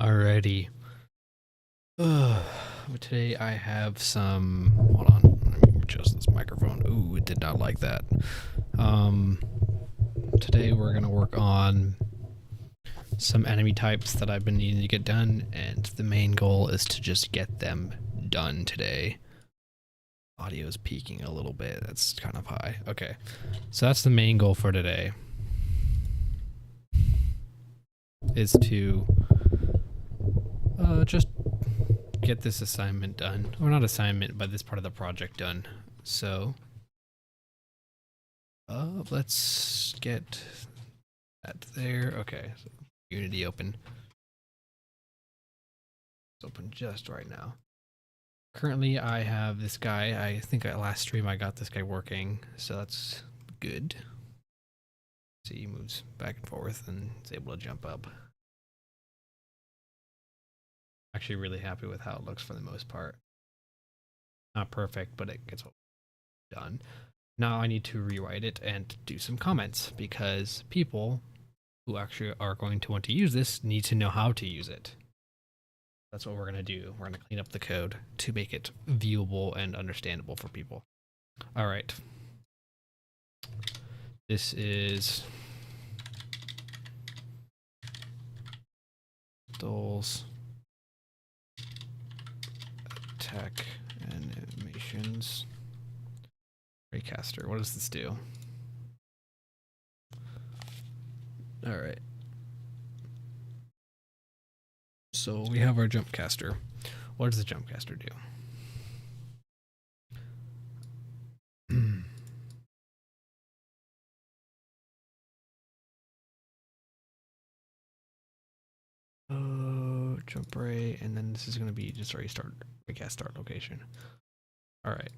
Alrighty. Ugh. Today I have some. Hold on. Let me adjust this microphone. Ooh, it did not like that. Um, Today we're gonna work on some enemy types that I've been needing to get done, and the main goal is to just get them done today. Audio is peaking a little bit. That's kind of high. Okay, so that's the main goal for today. Is to just get this assignment done, or not assignment, but this part of the project done. So let's get that there. Okay, so Unity open. It's open just right now. Currently I have this guy. I think at last stream I got this guy working, so that's good. See, he moves back and forth and is able to jump up. Actually really happy with how it looks for the most part. Not perfect, but it gets done. Now I need to rewrite it and do some comments, because people who actually are going to want to use this need to know how to use it. That's what we're going to do. We're going to clean up the code to make it viewable and understandable for people. All right. This is Dole's attack animations. Raycaster. What does this do? All right. So we have our jump caster. What does the jump caster do? Jump ray, and then this is going to be just raycast start location. All right.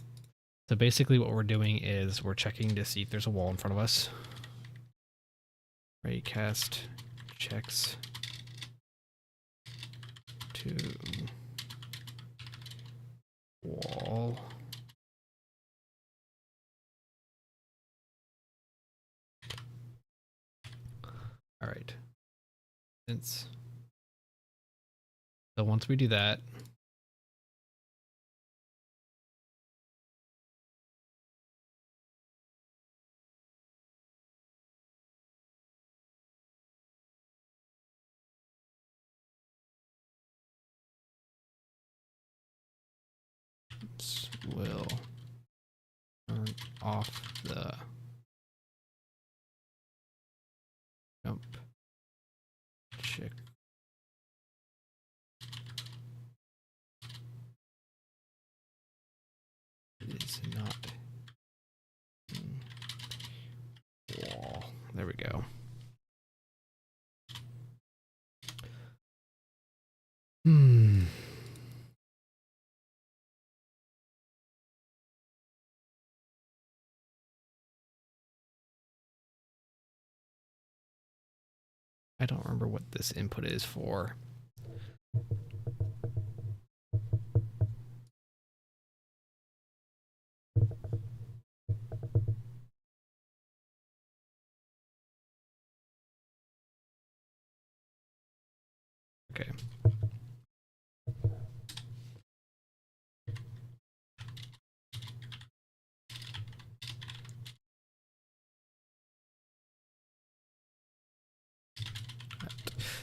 So basically what we're doing is we're checking to see if there's a wall in front of us. Raycast checks to wall. All right. So once we do that, will turn off the jump check. It is not wall. There we go. I don't remember what this input is for. Okay.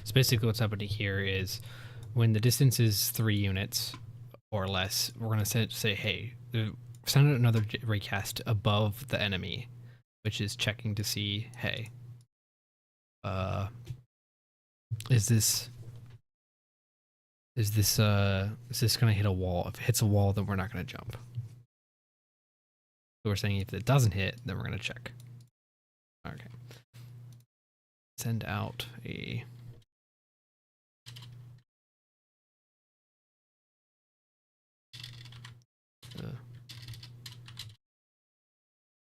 So basically what's happening here is when the distance is 3 units or less, we're going to say, hey, send out another raycast above the enemy, which is checking to see, hey, is this going to hit a wall? If it hits a wall, then we're not going to jump. So we're saying if it doesn't hit, then we're going to check. Okay. Send out a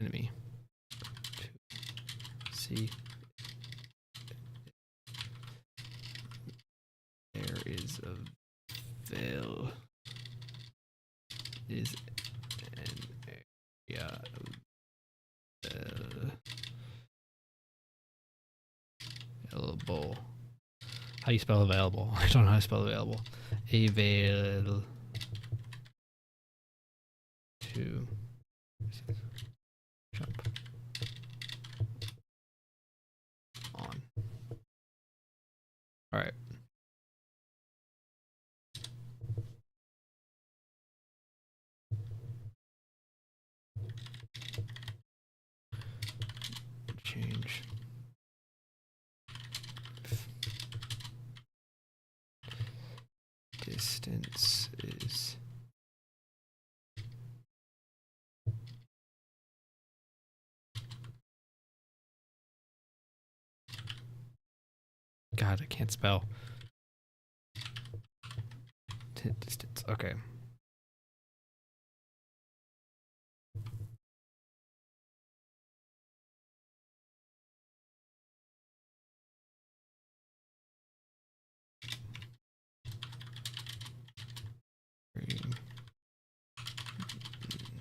enemy to see there is a veil is an area available. how you spell available. I don't know how to spell available. Avail to jump on. All right. Change distance is God, I can't spell. Distance. Okay.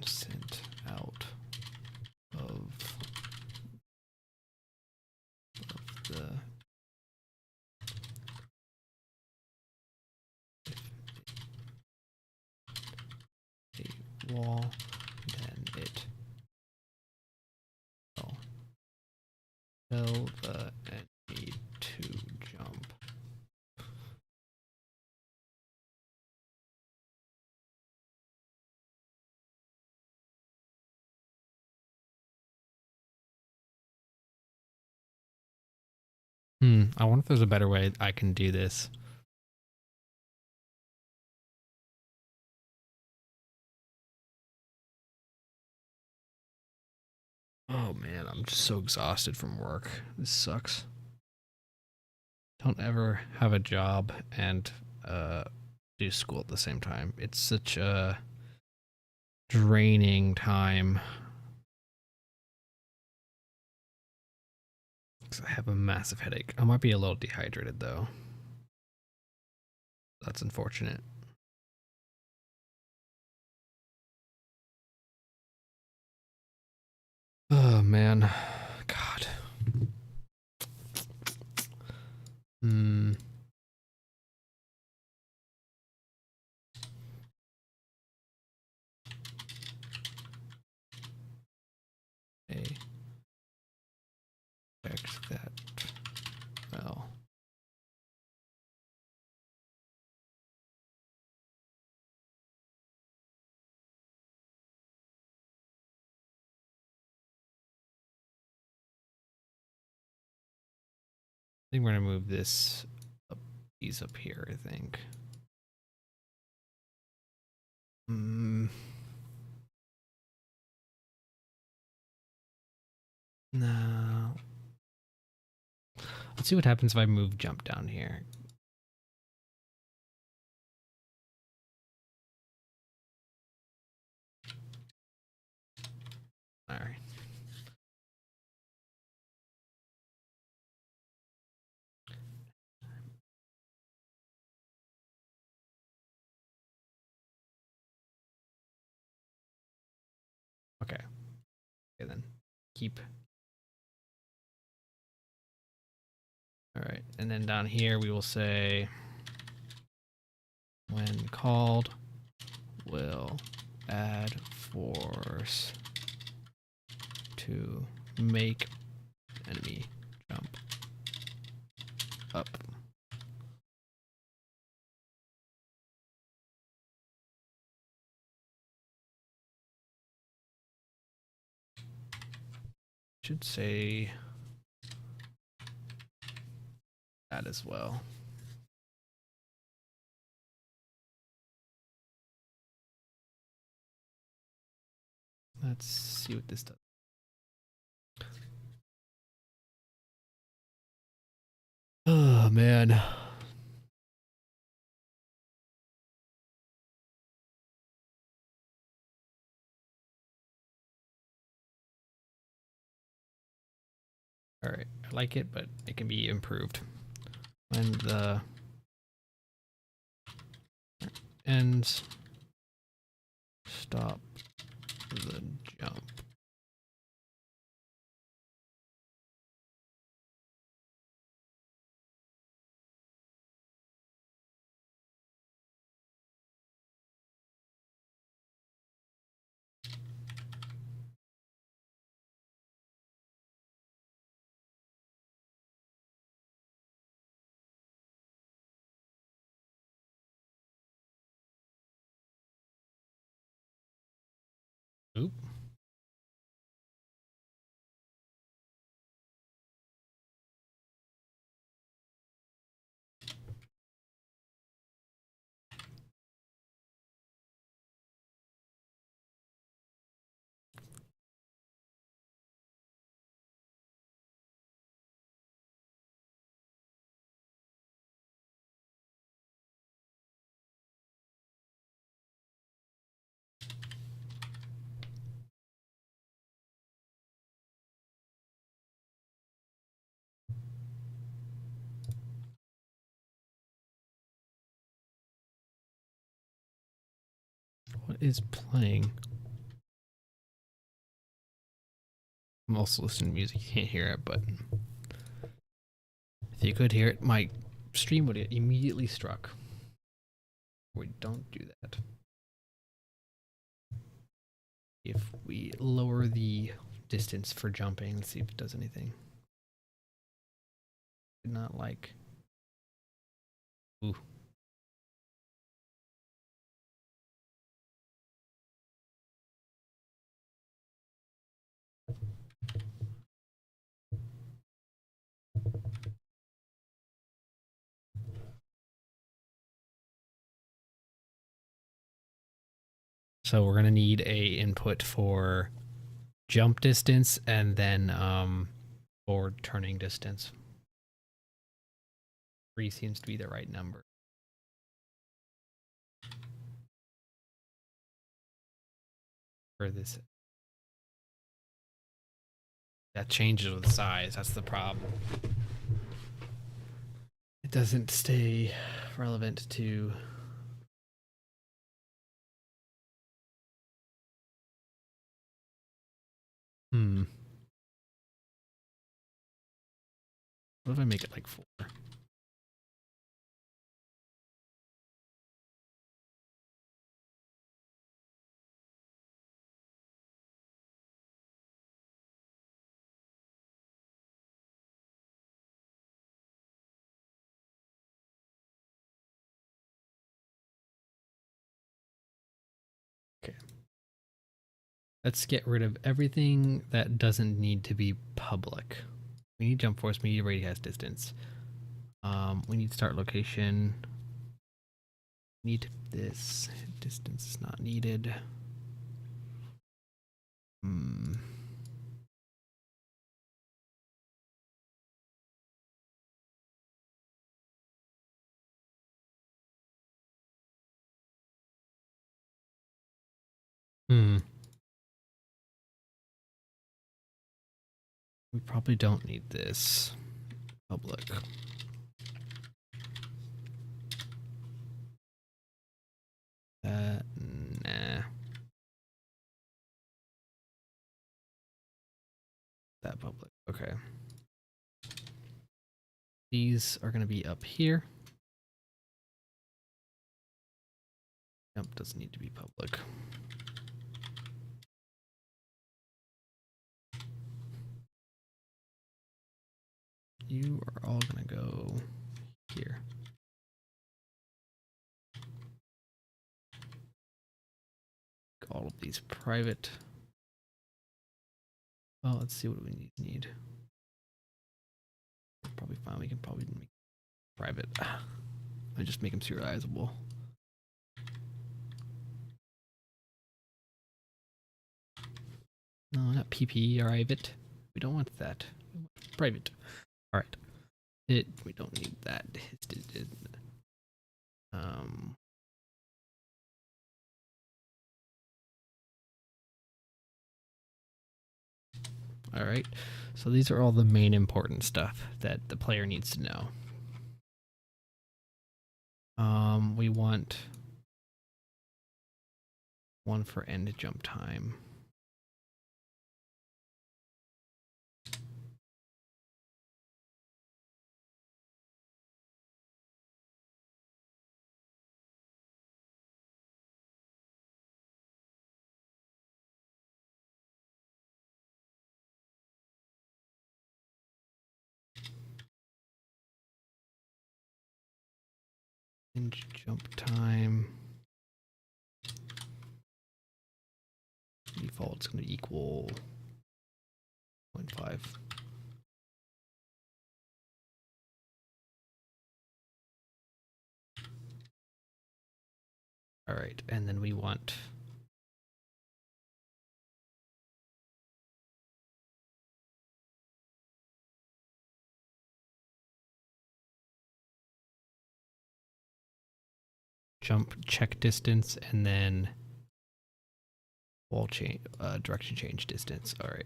Sent out of the a wall, then it will tell the enemy to jump. I wonder if there's a better way I can do this. Oh man, I'm just so exhausted from work. This sucks. Don't ever have a job and do school at the same time. It's such a draining time. 'Cause I have a massive headache. I might be a little dehydrated though. That's unfortunate. Oh man. God. Expect that. Well. I think we're gonna move this up, these up here, I think. No. Let's see what happens if I move jump down here. All right. Okay. Okay then. Keep. All right. And then down here we will say when called will add force to make enemy jump up. Should say that as well. Let's see what this does. Oh man. All right, I like it, but it can be improved. When the ends, stop the jump. Oop. What is playing? I'm also listening to music. You can't hear it, but if you could hear it, my stream would get immediately struck. We don't do that. If we lower the distance for jumping, let's see if it does anything. Not like. Ooh. So we're gonna need a input for jump distance and then for turning distance. 3 seems to be the right number. For this. That changes with size, that's the problem. It doesn't stay relevant to What if I make it like 4? Okay. Let's get rid of everything that doesn't need to be public. We need jump force, we need radius distance. We need start location. Need this. Distance is not needed. Hmm. We probably don't need this. Public. Nah. That public. Okay. These are going to be up here. Jump doesn't need to be public. You are all going to go here. All of these private. Oh, let's see what we need. Probably fine. We can probably make private. I just make them serializable. No, not PP, private. We don't want that. We want private. All right. We don't need that. All right. So these are all the main important stuff that the player needs to know. We want one for end jump time. End jump time. default is going to equal 0.5. All right, and then we want jump check distance and then wall change, direction change distance. All right.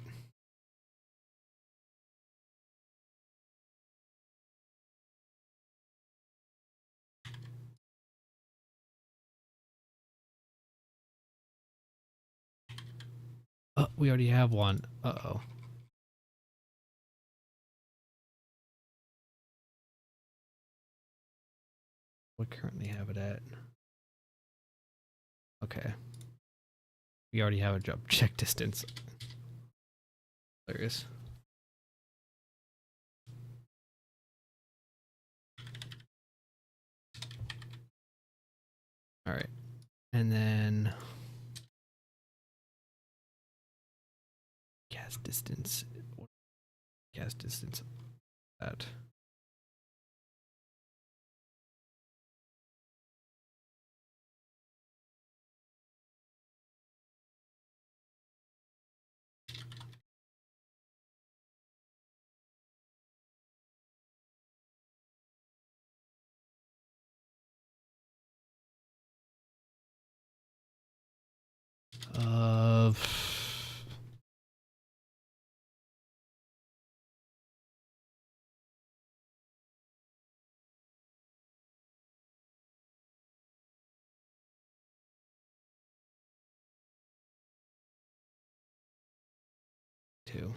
Oh, we already have one. Uh-oh. We currently have it at. Okay. We already have a jump check distance. There is. All right. And then cast distance. Cast distance. That. Of 2.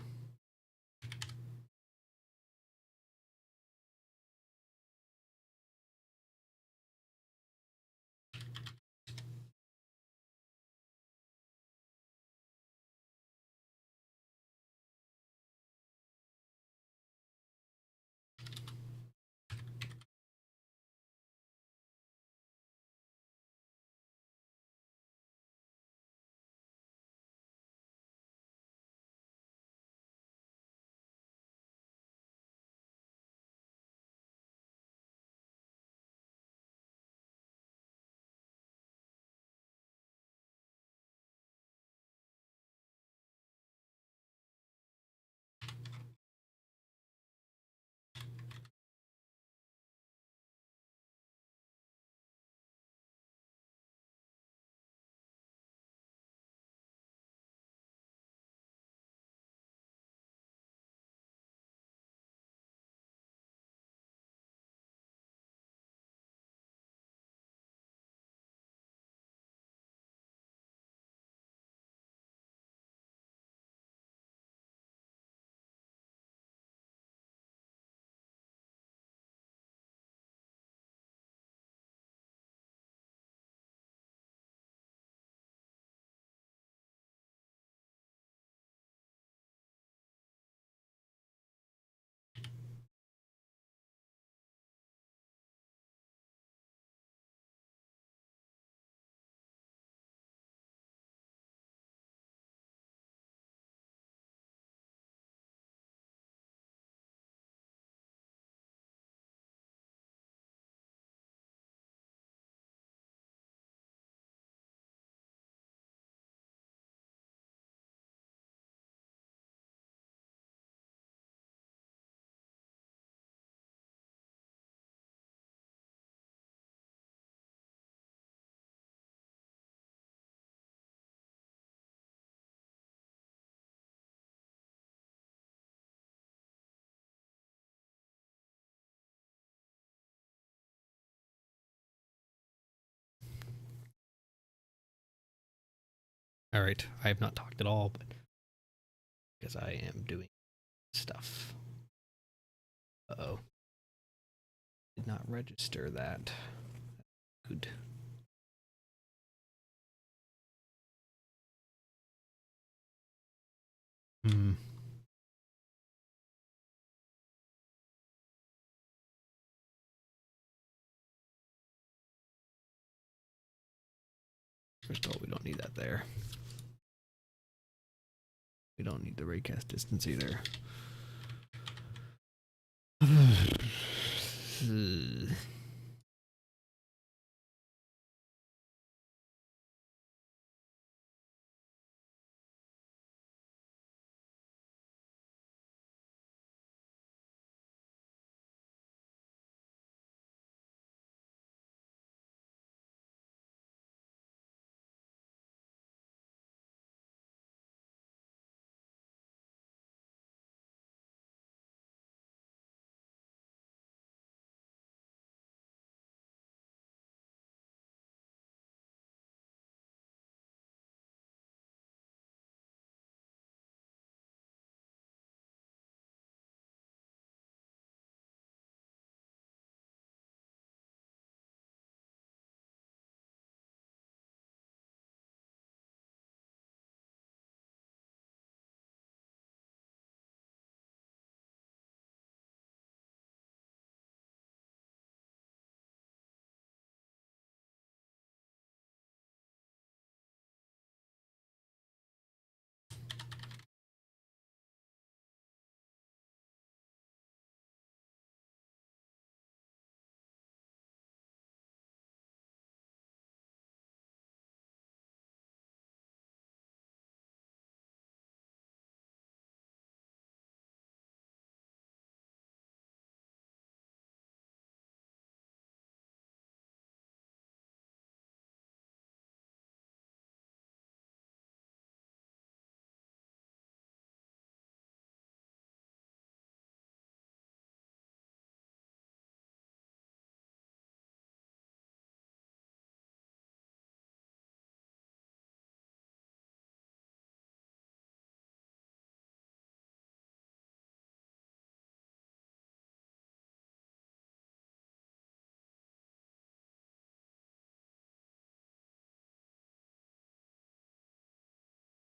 All right. I have not talked at all, but because I am doing stuff. Uh-oh. Did not register that. Good. Hmm. First of all, we don't need that there. We don't need the raycast distance either.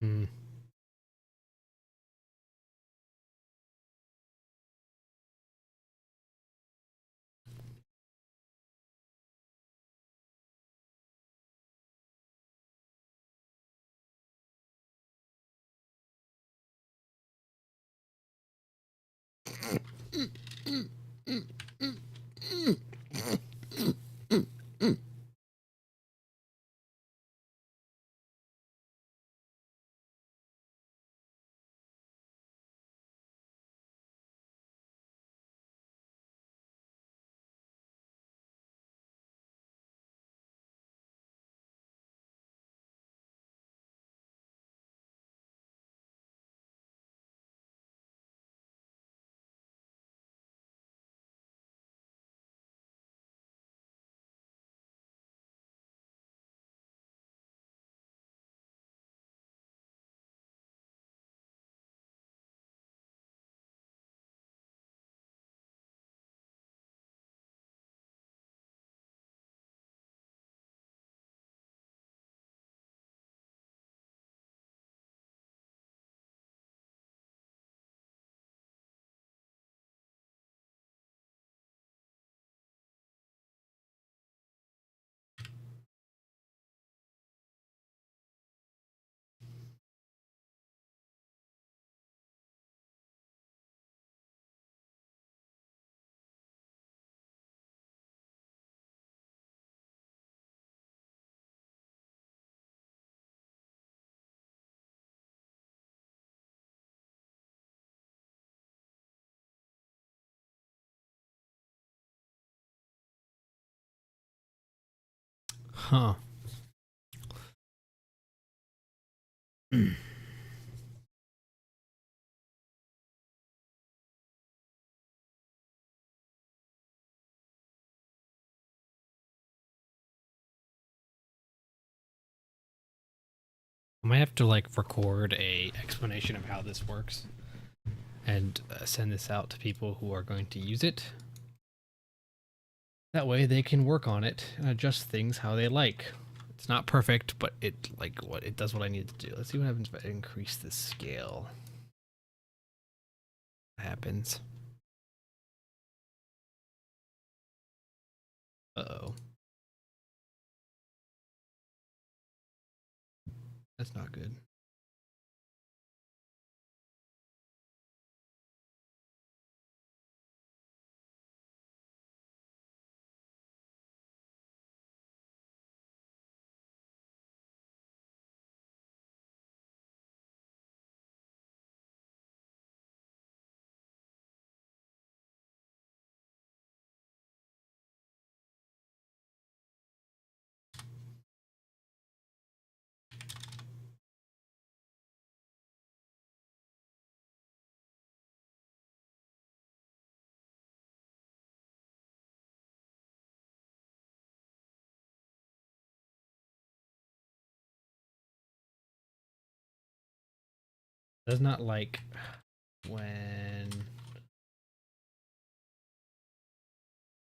Hmm. Huh. I might have to like record a explanation of how this works and send this out to people who are going to use it. That way they can work on it and adjust things how they like. It's not perfect, but it does what I need to do. Let's see what happens if I increase the scale. What happens? Uh-oh. That's not good. Does not like when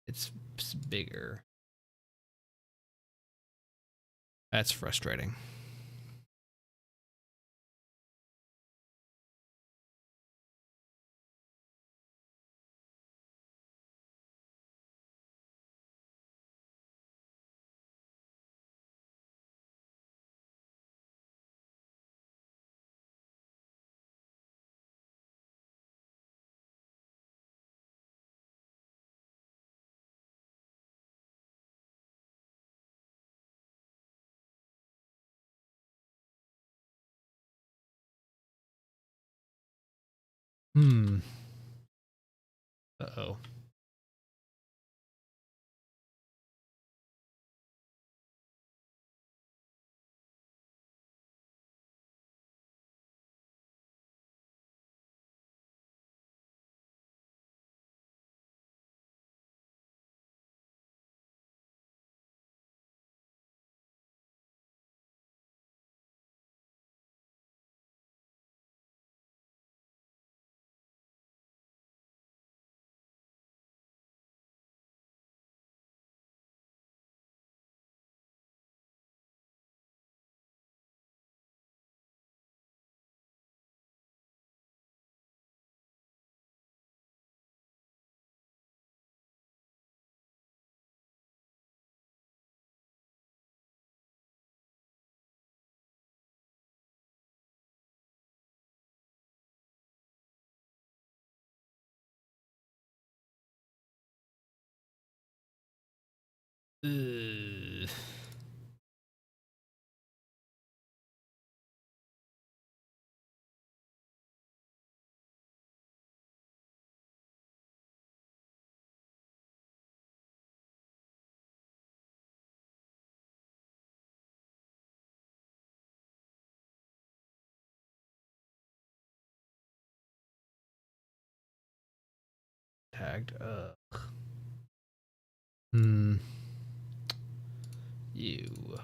it's bigger. That's frustrating. Hmm. Uh-oh. Ugh. Tagged. Hmm. You.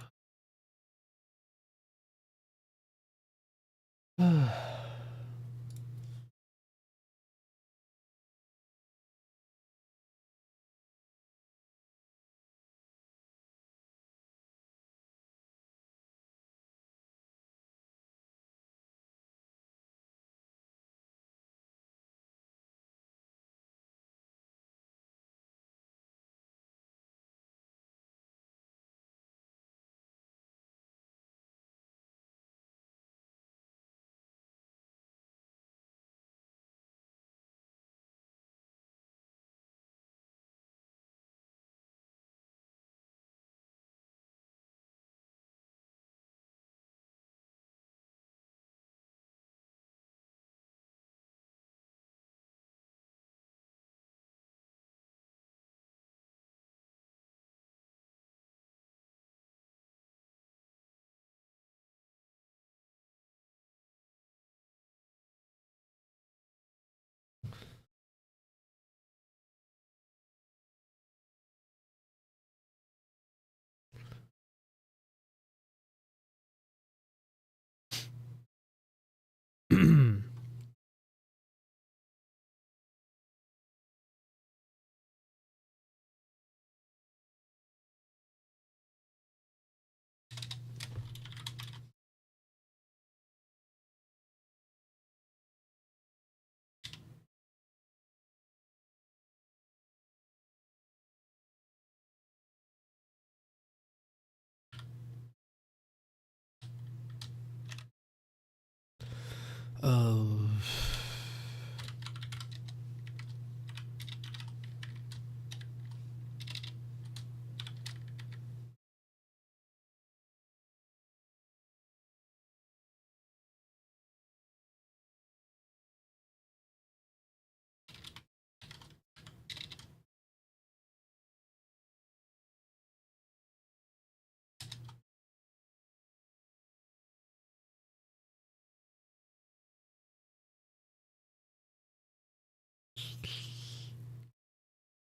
Oh.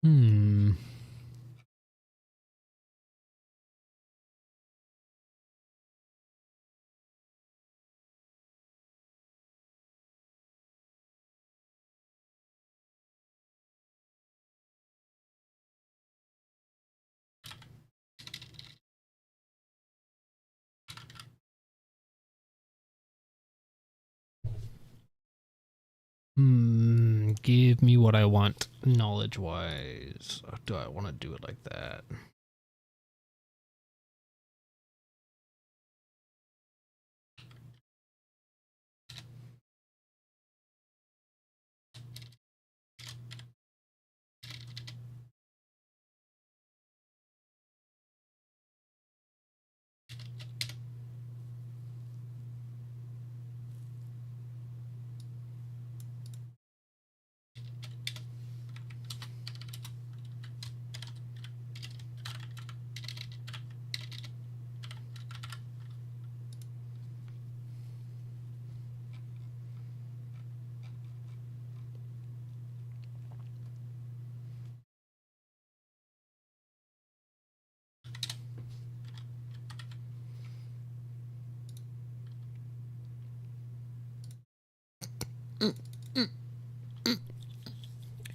Hmm. Give me what I want knowledge wise. Do I want to do it like that?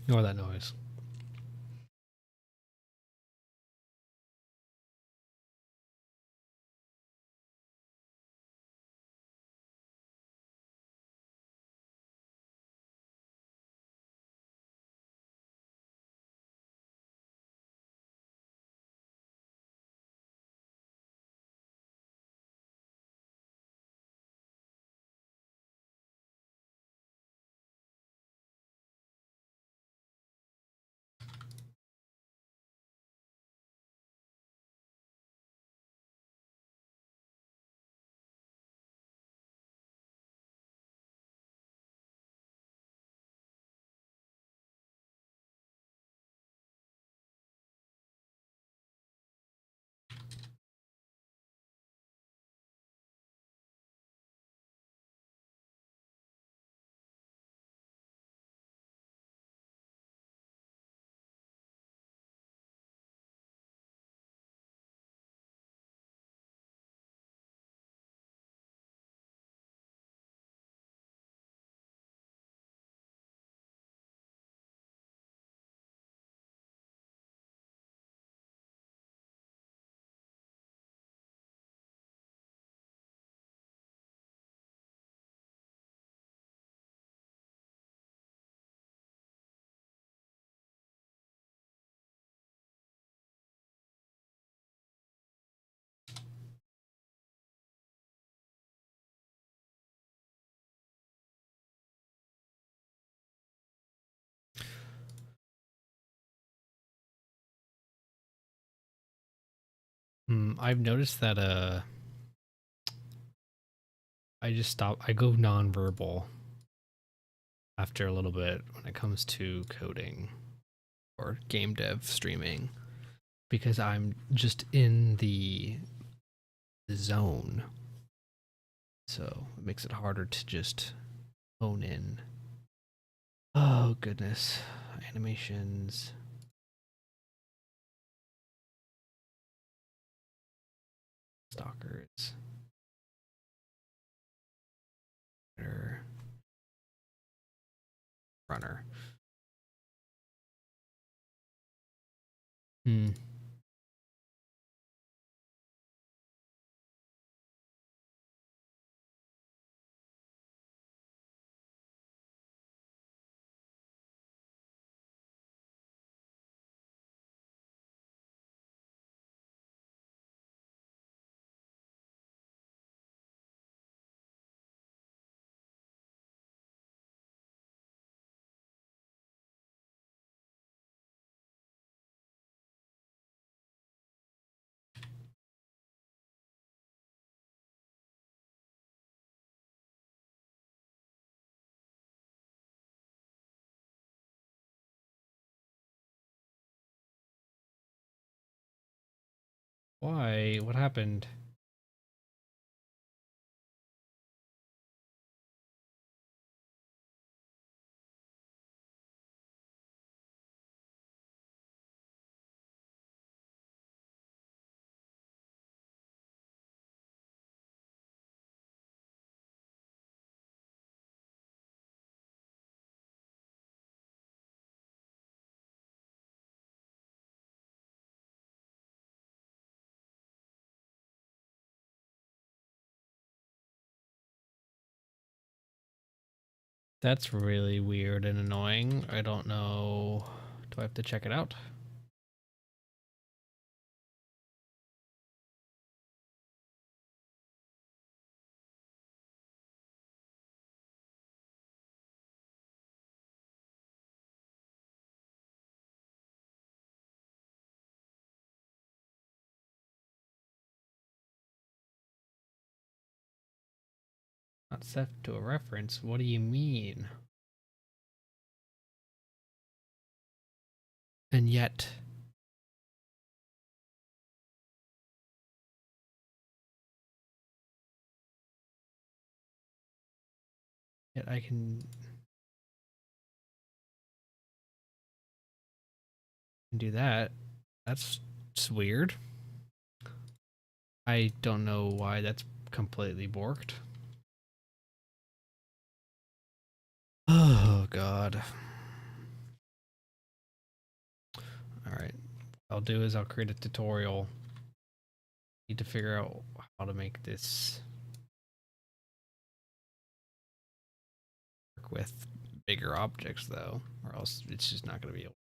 Ignore that noise. I've noticed that I just stop. I go nonverbal after a little bit when it comes to coding or game dev streaming because I'm just in the zone. So it makes it harder to just hone in. Oh goodness. Animations. Stalkers. Runner. Hmm. Why? What happened? That's really weird and annoying. I don't know. Do I have to check it out? Not set to a reference. What do you mean? And yet, I can do that. That's just weird. I don't know why that's completely borked. Oh god. Alright. What I'll do is I'll create a tutorial. Need to figure out how to make this work with bigger objects though, or else it's just not gonna be able.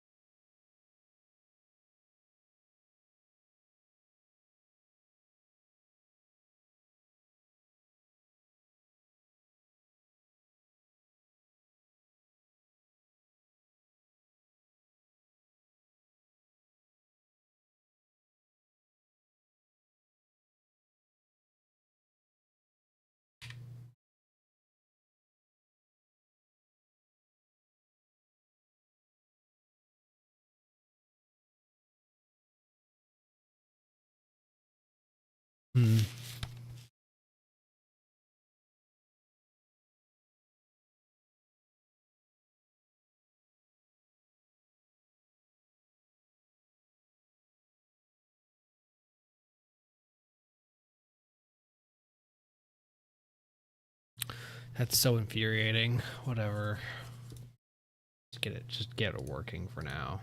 Hmm. That's so infuriating. Whatever. Just get it working for now.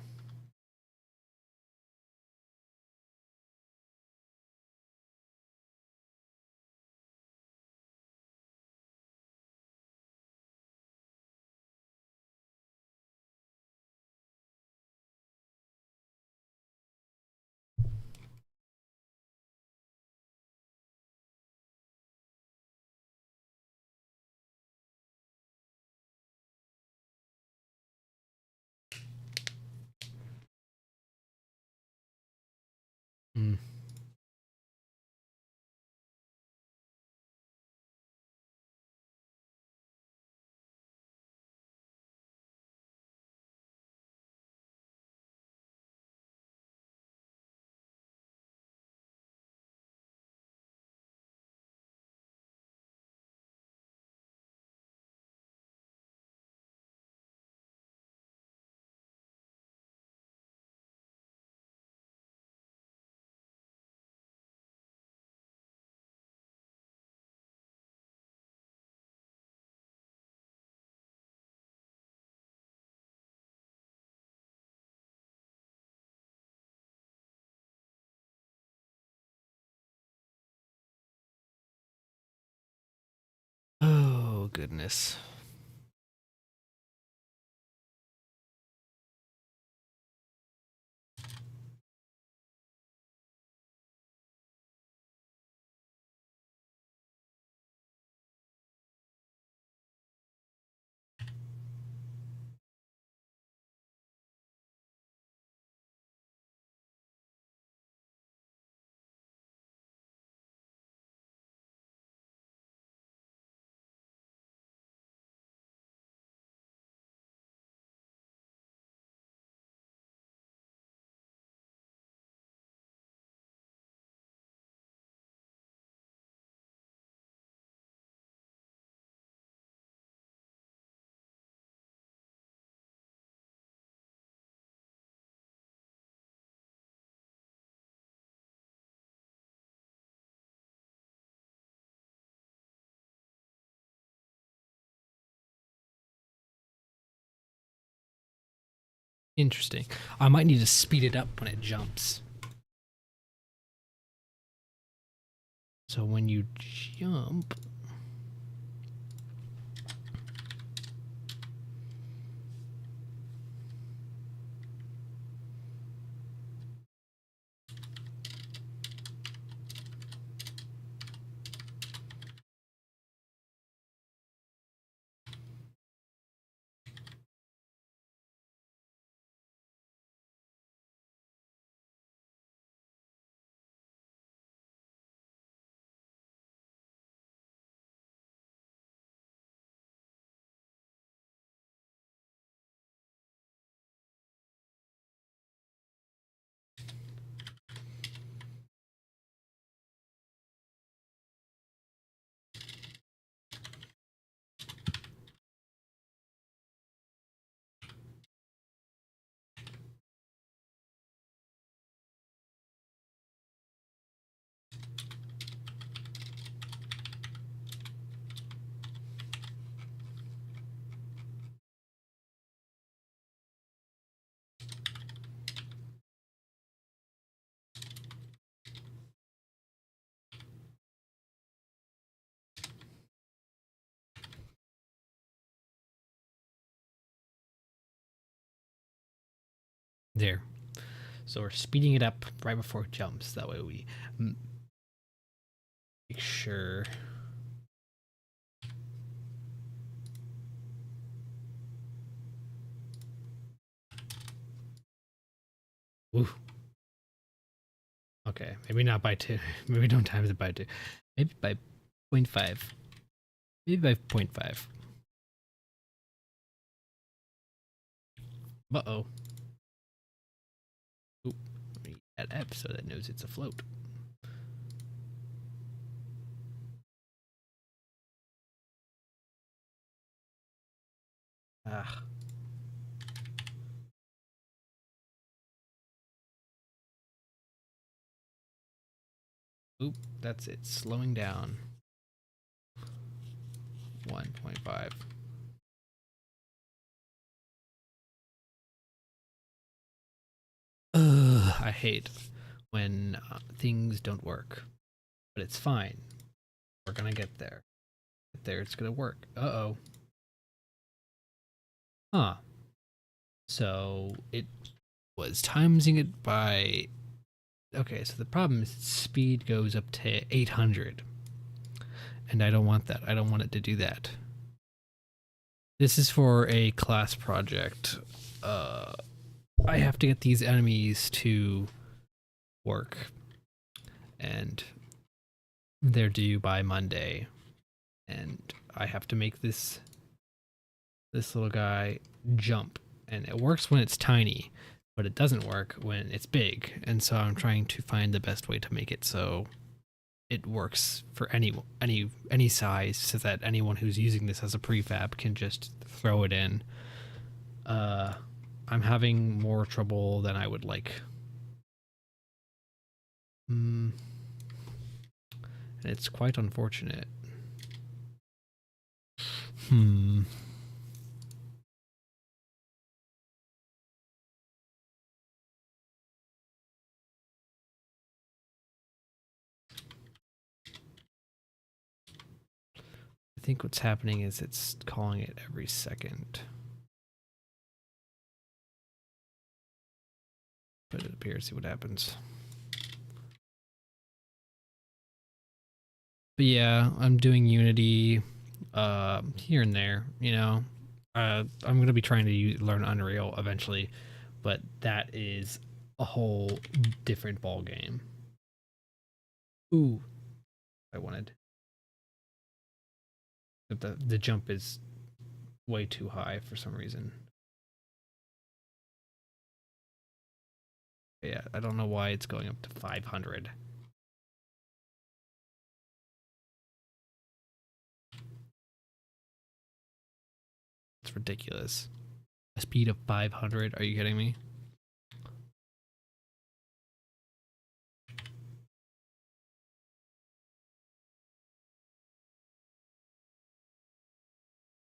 Hmm. Oh goodness. Interesting. I might need to speed it up when it jumps. So when you jump, There. So we're speeding it up right before it jumps. That way we make sure. Ooh. Okay, maybe not by 2. Maybe don't times it by 2. Maybe by 0.5. Maybe by 0.5. Uh-oh. Oop. Let me add F so that knows it's afloat. Ah. Oop, that's it. Slowing down. 1.5. I hate when things don't work. But it's fine. We're gonna get there. Get there, it's gonna work. Uh-oh. Huh. So it was timesing it by... Okay, so the problem is speed goes up to 800. And I don't want that. I don't want it to do that. This is for a class project. I have to get these enemies to work. And they're due by Monday. And I have to make this little guy jump. And it works when it's tiny, but it doesn't work when it's big. And so I'm trying to find the best way to make it so it works for any size, so that anyone who's using this as a prefab can just throw it in. I'm having more trouble than I would like. And it's quite unfortunate. I think what's happening is it's calling it every second. Put it up here, see what happens. But yeah, I'm doing Unity here and there, you know. I'm going to be trying to learn Unreal eventually, but that is a whole different ball game. Ooh, I wanted. But the jump is way too high for some reason. Yeah, I don't know why it's going up to 500. It's ridiculous. A speed of 500? Are you kidding me?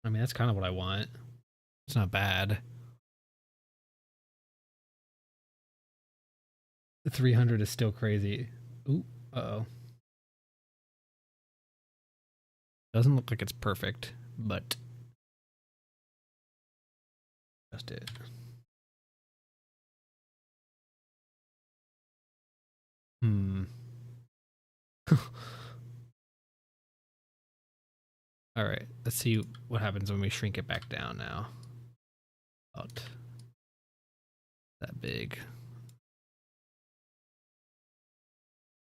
I mean, that's kind of what I want. It's not bad. The 300 is still crazy. Ooh, uh-oh. Doesn't look like it's perfect, but just it. All right, let's see what happens when we shrink it back down now. About that big.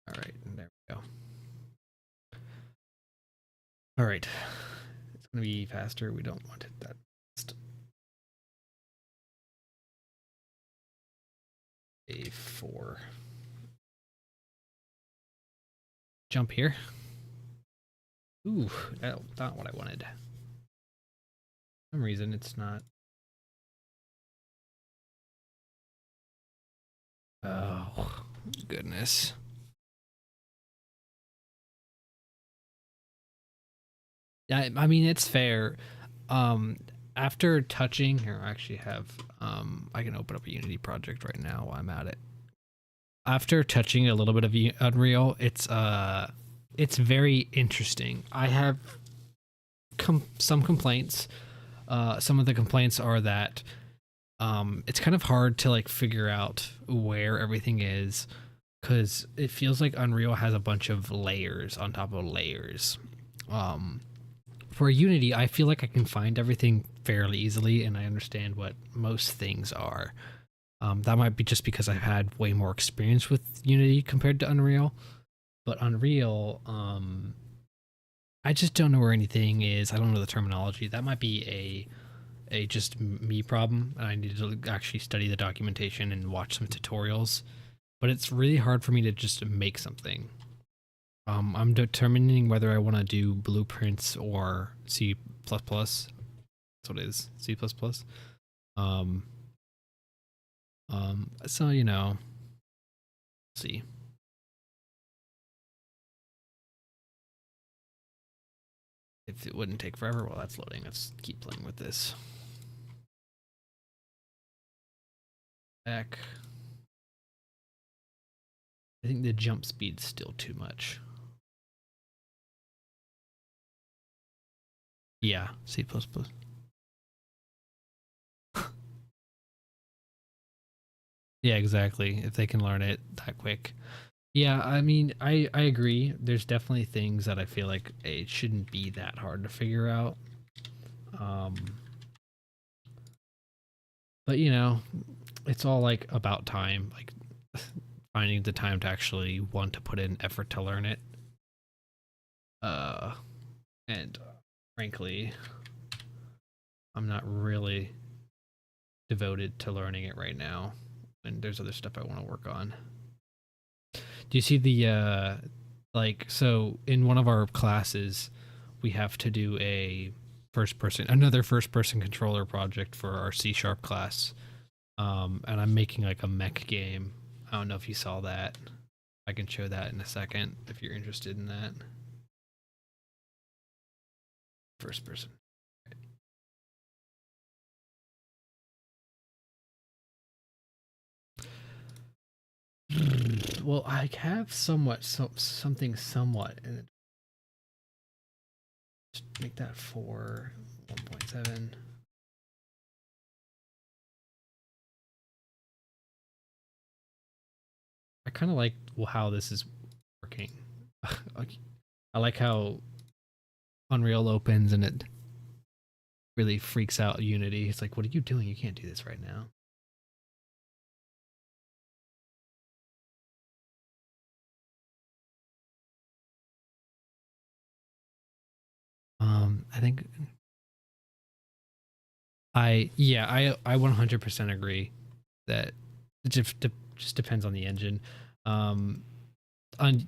All right, there we go. All right, it's gonna be faster. We don't want it that fast. A4. Jump here. Ooh, that's not what I wanted. For some reason, it's not. Oh, goodness. Yeah, I mean, it's fair. After touching here, I actually have, I can open up a Unity project right now while I'm at it. After touching a little bit of Unreal, it's very interesting. I have some complaints. Some of the complaints are that It's kind of hard to like figure out where everything is because it feels like Unreal has a bunch of layers on top of layers. Um, for Unity, I feel like I can find everything fairly easily and I understand what most things are. That might be just because I've had way more experience with Unity compared to Unreal. But Unreal, I just don't know where anything is. I don't know the terminology. That might be a just me problem. I need to actually study the documentation and watch some tutorials. But it's really hard for me to just make something. I'm determining whether I want to do blueprints or C++. That's what it is, C++. Um, so you know, see. If it wouldn't take forever while that's loading, let's keep playing with this. Back. I think the jump speed's still too much. Yeah, C++. Yeah, exactly. If they can learn it that quick. Yeah, I mean, I agree. There's definitely things that I feel like it shouldn't be that hard to figure out. Um, but you know, it's all like about time, like finding the time to actually want to put in effort to learn it. Uh, and frankly, I'm not really devoted to learning it right now. And there's other stuff I want to work on. Do you see the like so in one of our classes we have to do another first person controller project for our C# class. And I'm making like a mech game. I don't know if you saw that. I can show that in a second if you're interested in that. First person. Well, I have something somewhat, and make that 4 1.7. I kind of like how this is working. I like how Unreal opens and it really freaks out Unity. It's like, what are you doing? You can't do this right now. I think I 100% agree that it just depends on the engine. Um, on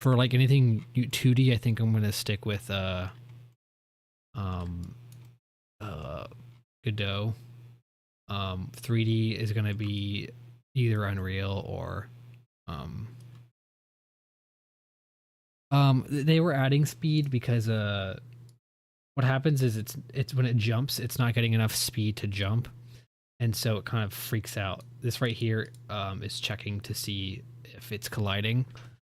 for like anything 2D, I think I'm gonna stick with um Godot. 3D is gonna be either Unreal or um they were adding speed because what happens is it's when it jumps, it's not getting enough speed to jump, and so it kind of freaks out. This right here is checking to see if it's colliding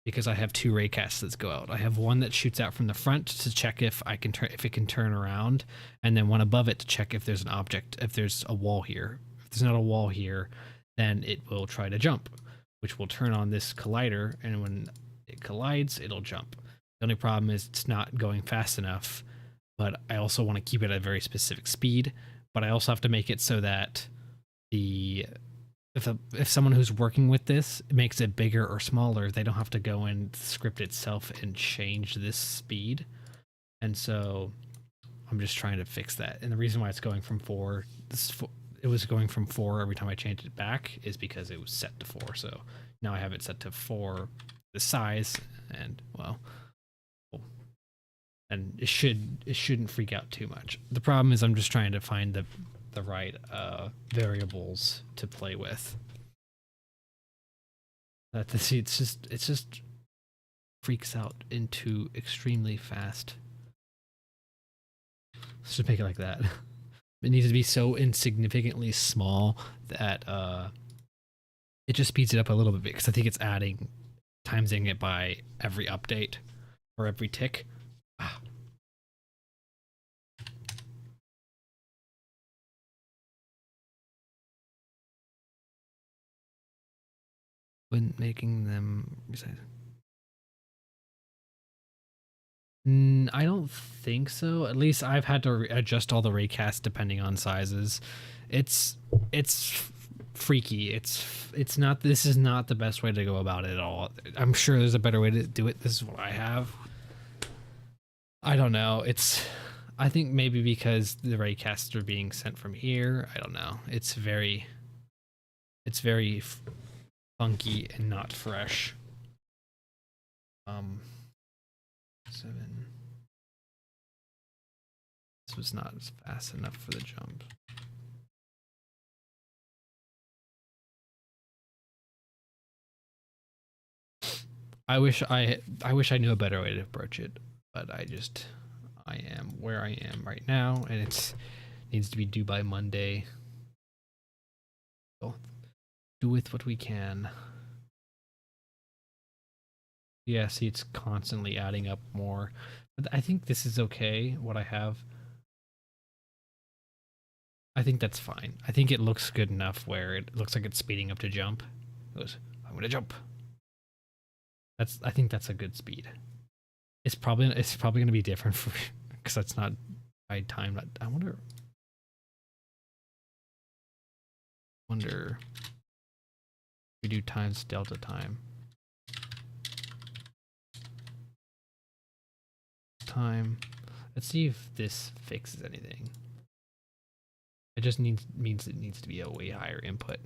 because I have two raycasts that go out. I have one that shoots out from the front to check if if it can turn around, and then one above it to check if there's an object, if there's a wall here. If there's not a wall here, then it will try to jump, which will turn on this collider, and when it collides, it'll jump. The only problem is it's not going fast enough, but I also want to keep it at a very specific speed, but I also have to make it so that the if someone who's working with this makes it bigger or smaller, they don't have to go in the script itself and change this speed. And so I'm just trying to fix that. And the reason why it's going from 4, it was going from 4 every time I changed it back is because it was set to 4. So now I have it set to 4 the size, and well, and it shouldn't freak out too much. The problem is I'm just trying to find the right variables to play with. See, it's just freaks out into extremely fast. Let's just make it like that. It needs to be so insignificantly small that it just speeds it up a little bit because I think it's timesing it by every update or every tick. Ah. when making them resize. I don't think so. At least I've had to adjust all the raycasts depending on sizes. It's freaky. It's not. This is not the best way to go about it at all. I'm sure there's a better way to do it. This is what I have. I don't know. I think maybe because the raycasts are being sent from here. I don't know. It's very funky and not fresh. 7. This was not fast enough for the jump. I wish I knew a better way to approach it, but I am where I am right now, and it needs to be due by Monday. So do with what we can. Yeah, see, it's constantly adding up more, but I think this is okay. What I have, I think that's fine. I think it looks good enough where it looks like it's speeding up to jump. It goes, I'm gonna jump. I think that's a good speed. It's probably gonna be different for because that's not by time. I wonder if we do times delta time. Let's see if this fixes anything. It just means it needs to be a way higher input.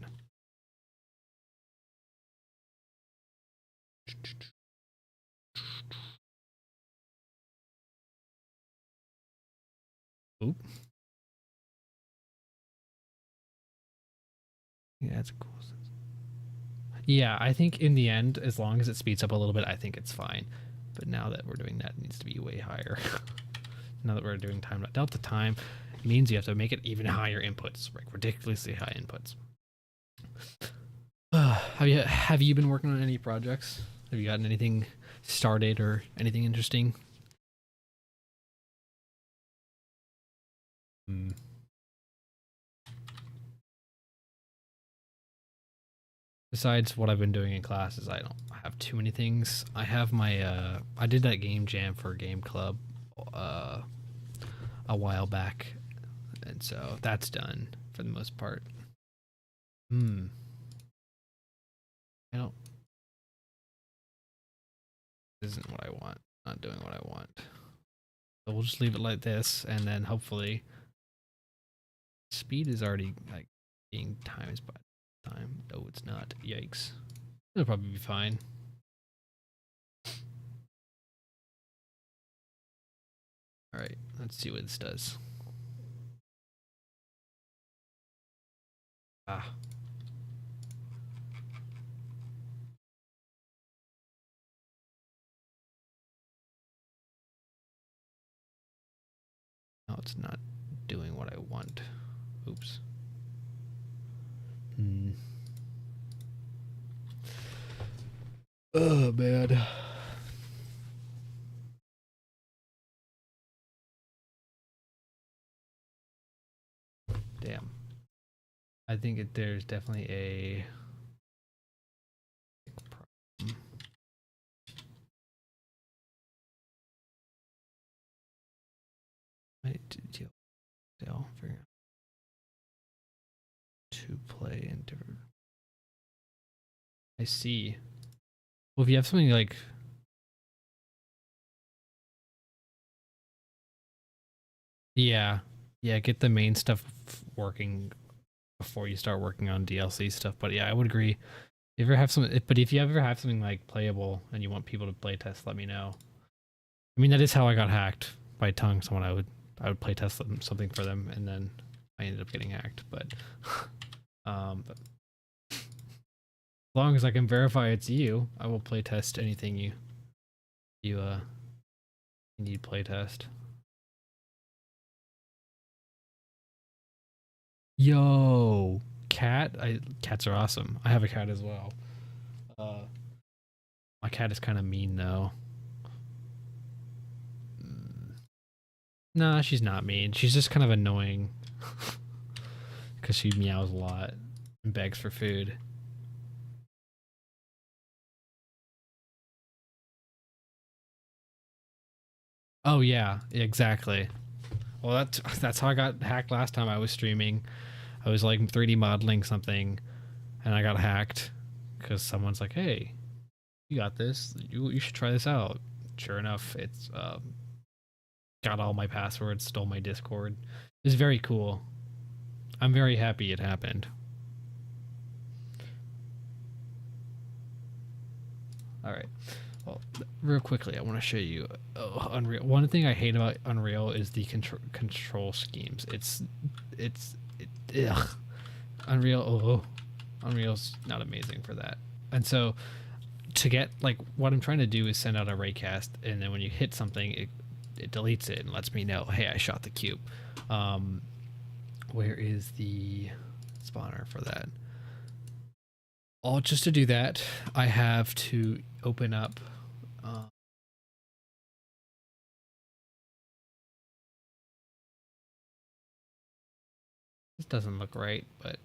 Oop. Yeah, it's cool. Yeah, I think in the end, as long as it speeds up a little bit, I think it's fine. But now that we're doing that, it needs to be way higher. Now that we're doing time delta time, it means you have to make it even higher inputs, like ridiculously high inputs. Have you been working on any projects? Have you gotten anything started or anything interesting? Besides what I've been doing in classes, I don't have too many things. I have my I did that game jam for Game Club a while back, and so that's done for the most part. I don't. This isn't what I want. Not doing what I want. So we'll just leave it like this, and then hopefully speed is already like being times by time. No, it's not. Yikes. It'll probably be fine. All right, let's see what this does. Ah. No, it's not doing what I want. Oops. Oh, man. Damn. I think there's definitely a problem. To play in different. I see. Well, if you have something like. Yeah. Yeah, get the main stuff working before you start working on DLC stuff. But yeah, I would agree. If you ever have something like playable and you want people to play test, let me know. I mean, that is how I got hacked by Tongue. Someone I would play test something for them, and then I ended up getting hacked. But but as long as I can verify it's you, I will play test anything you need play test. Yo, cat! Cats are awesome. I have a cat as well. My cat is kind of mean though. Nah, she's not mean. She's just kind of annoying because she meows a lot and begs for food. Oh yeah, exactly. Well, that's how I got hacked last time I was streaming. I was like 3D modeling something, and I got hacked because someone's like, "Hey, you got this. You should try this out." Sure enough, it's got all my passwords, stole my Discord. It's very cool. I'm very happy it happened. All right. Well, real quickly, I want to show you Unreal. One thing I hate about Unreal is the control schemes. Ugh. Unreal. Unreal's not amazing for that. And so to get like what I'm trying to do is send out a raycast, and then when you hit something, it deletes it and lets me know, hey, I shot the cube. Where is the spawner for that? All just to do that, I have to open up. This doesn't look right, but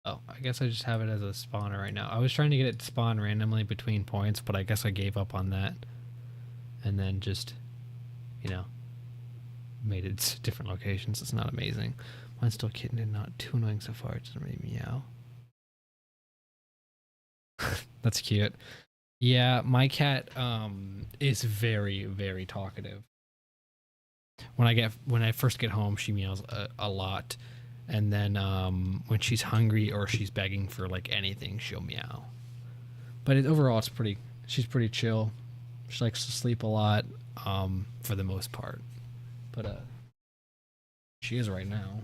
oh, I guess I just have it as a spawner right now. I was trying to get it to spawn randomly between points, but I guess I gave up on that, and then just, you know, made it different locations. It's not amazing. Mine's still kitten and not too annoying so far. It doesn't make me meow. That's cute. Yeah, my cat is very, very talkative. When I first get home, she meows a lot, and then when she's hungry or she's begging for like anything, she'll meow. But overall, it's pretty. She's pretty chill. She likes to sleep a lot, for the most part. But she is right now.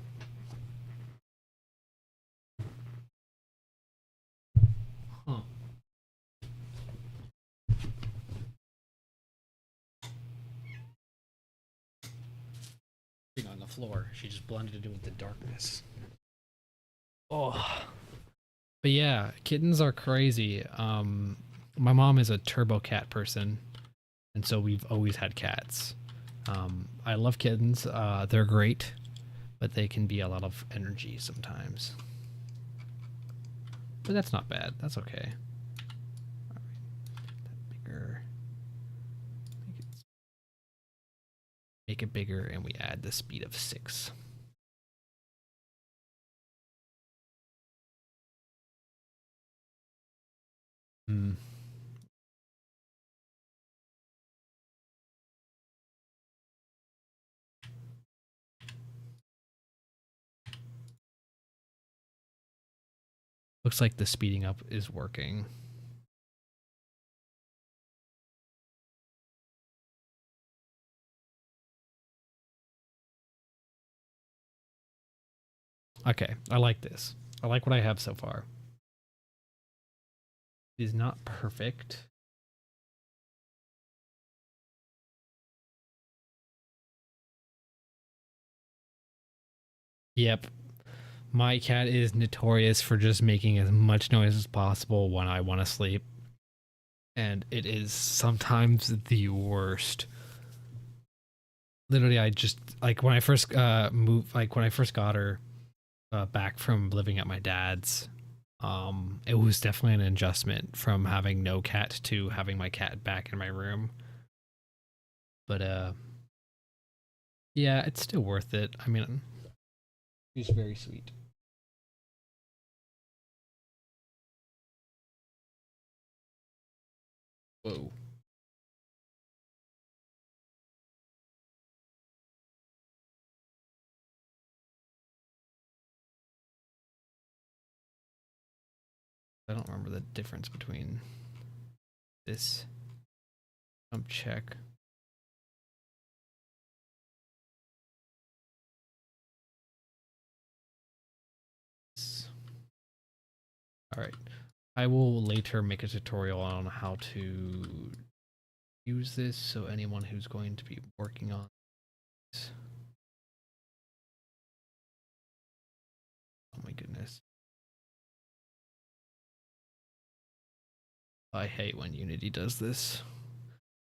Huh. On the floor, she just blended in with the darkness. Oh, but yeah, kittens are crazy. My mom is a turbo cat person, and so we've always had cats. I love kittens. They're great, but they can be a lot of energy sometimes. But that's not bad. That's okay. All right, that bigger. Make it bigger, and we add the speed of 6. Hmm. Looks like the speeding up is working. Okay, I like this. I like what I have so far. It is not perfect. Yep. My cat is notorious for just making as much noise as possible when I want to sleep. And it is sometimes the worst. Literally, I just like when I first moved, like when I first got her back from living at my dad's, it was definitely an adjustment from having no cat to having my cat back in my room. But yeah, it's still worth it. I mean, she's very sweet. Whoa. I don't remember the difference between this jump check. All right. I will later make a tutorial on how to use this, so anyone who's going to be working on this. Oh my goodness. I hate when Unity does this.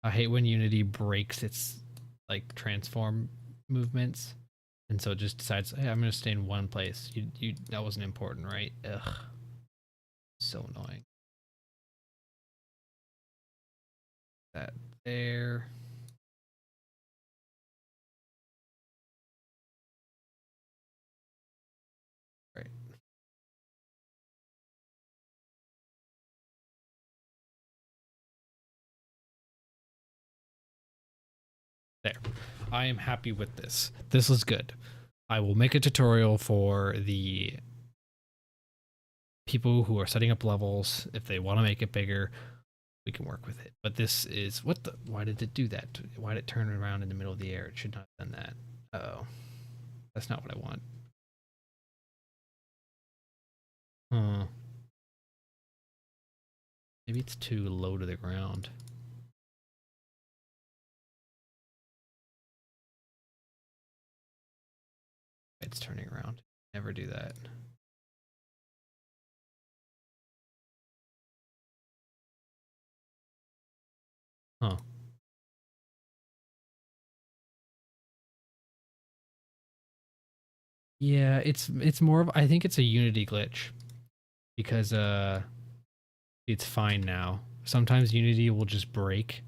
I hate when Unity breaks its like transform movements, and so it just decides, hey, I'm gonna stay in one place. You that wasn't important, right? Ugh. So annoying. that there. Right. There. I am happy with this. This is good. I will make a tutorial for the people who are setting up levels. If they want to make it bigger, we can work with it. But this is what the, why did it do that? Why did it turn around in the middle of the air? It should not have done that. Uh-oh. That's not what I want. Huh. Maybe it's too low to the ground. It's turning around. Never do that. Huh. Yeah, it's more of, I think it's a Unity glitch because it's fine now. Sometimes Unity will just break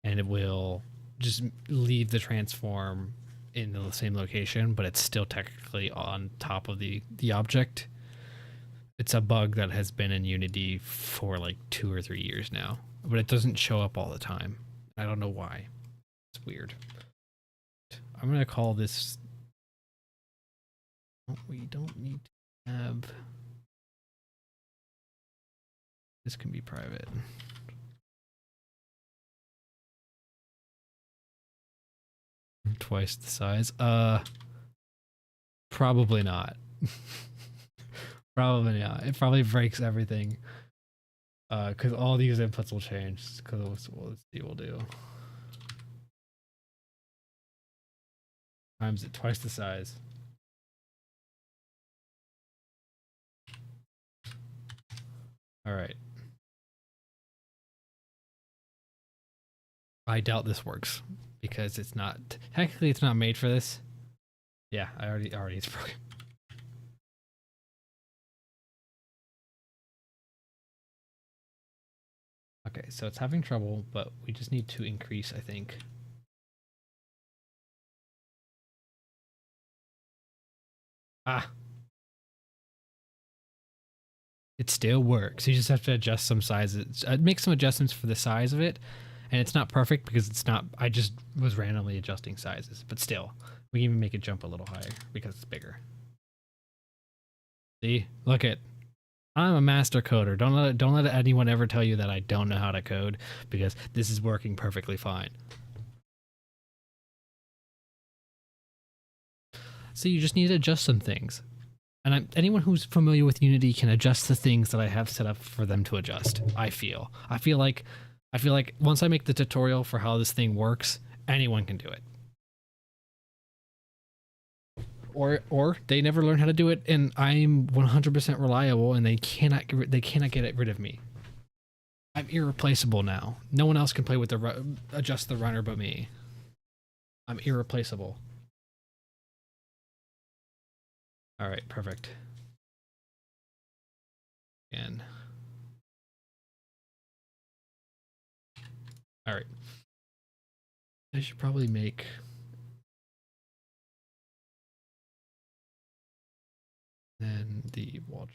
and it will just leave the transform in the same location, but it's still technically on top of the object. It's a bug that has been in Unity for like 2 or 3 years now, but it doesn't show up all the time. I don't know why. It's weird. I'm gonna call this. Oh, we don't need to have. This can be private. Twice the size. Probably not. Probably not. It probably breaks everything. Because all these inputs will change. Because let's see, we'll do times it twice the size. All right. I doubt this works because it's not technically it's not made for this. Yeah, I already it's broken. Okay, so it's having trouble, but we just need to increase, I think. Ah. It still works. You just have to adjust some sizes. Make some adjustments for the size of it. And it's not perfect because it's not, I just was randomly adjusting sizes, but still, we can even make it jump a little higher because it's bigger. See, look at, I'm a master coder. Don't let anyone ever tell you that I don't know how to code because this is working perfectly fine. So you just need to adjust some things. And anyone who's familiar with Unity can adjust the things that I have set up for them to adjust. I feel like once I make the tutorial for how this thing works, anyone can do it. Or they never learn how to do it, and I'm 100% reliable, and they cannot get rid of me. I'm irreplaceable now. No one else can play with adjust the runner but me. I'm irreplaceable. All right, perfect. And all right, I should probably make. Then the wall.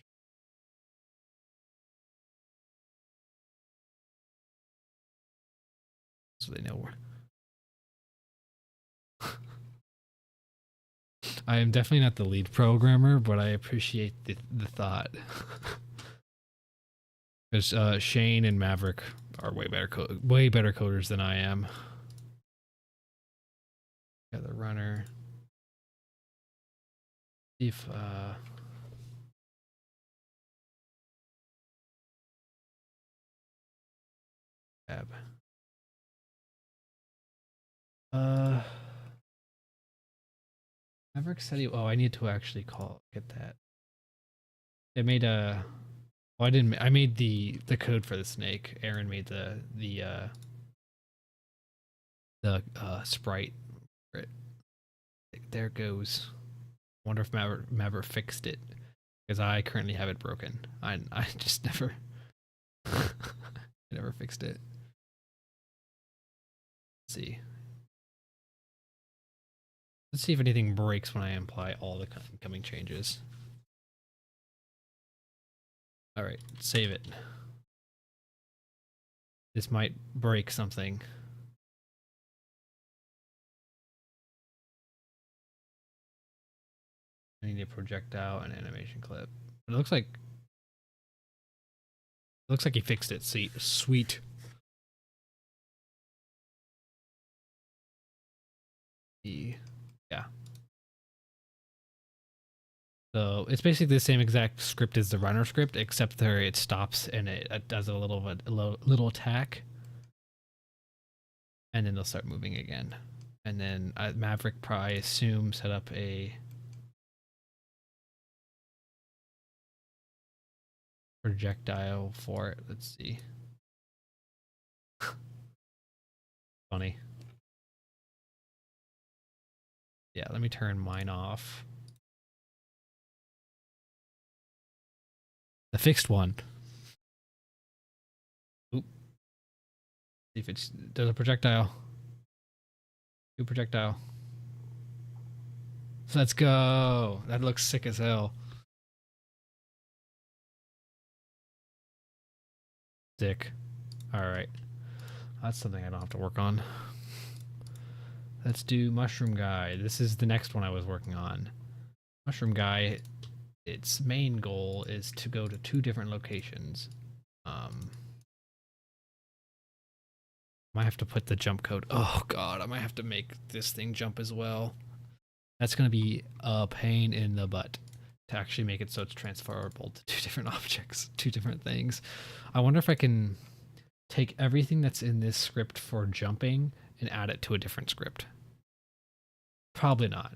So they know where. I am definitely not the lead programmer, but I appreciate the thought. Because Shane and Maverick are way better coders than I am. Yeah, the runner. If tab. Maverick said he. Oh, I need to actually get that. It made a. Well, I didn't. I made the code for the snake. Aaron made the sprite for it. There it goes. Wonder if Maverick fixed it because I currently have it broken. I just never. I never fixed it. see. Let's see if anything breaks when I apply all the incoming changes. All right, save it. This might break something. I need a projectile and animation clip. It looks like he fixed it. See, sweet. Yeah. So it's basically the same exact script as the runner script, except there it stops and it does a little attack, and then they'll start moving again. And then Maverick probably assume set up a projectile for it. Let's see. Funny. Yeah, let me turn mine off. The fixed one. Oop. See if it does a projectile. Do projectile. Let's go. That looks sick as hell. Sick. Alright. That's something I don't have to work on. Let's do Mushroom Guy. This is the next one I was working on. Mushroom Guy, its main goal is to go to 2 different locations. Might have to put the jump code. Oh god, I might have to make this thing jump as well. That's going to be a pain in the butt to actually make it so it's transferable to 2 different objects, 2 different things. I wonder if I can take everything that's in this script for jumping and add it to a different script. Probably not.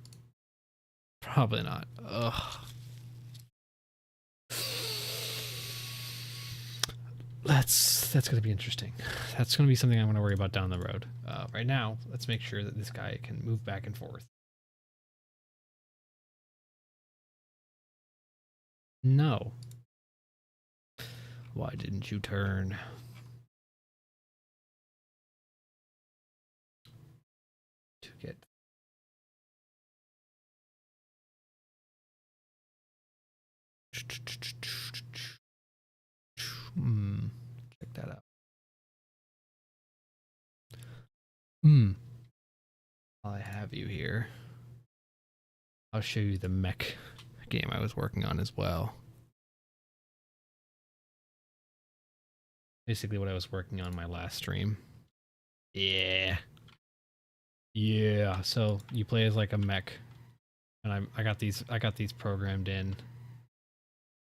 Probably not. Ugh. That's going to be interesting. That's going to be something I'm going to worry about down the road. Right now, let's make sure that this guy can move back and forth. No. Why didn't you turn? To get... Check that out. While I have you here, I'll show you the mech game I was working on as well. Basically what I was working on my last stream. Yeah. Yeah, so you play as like a mech. And I got these programmed in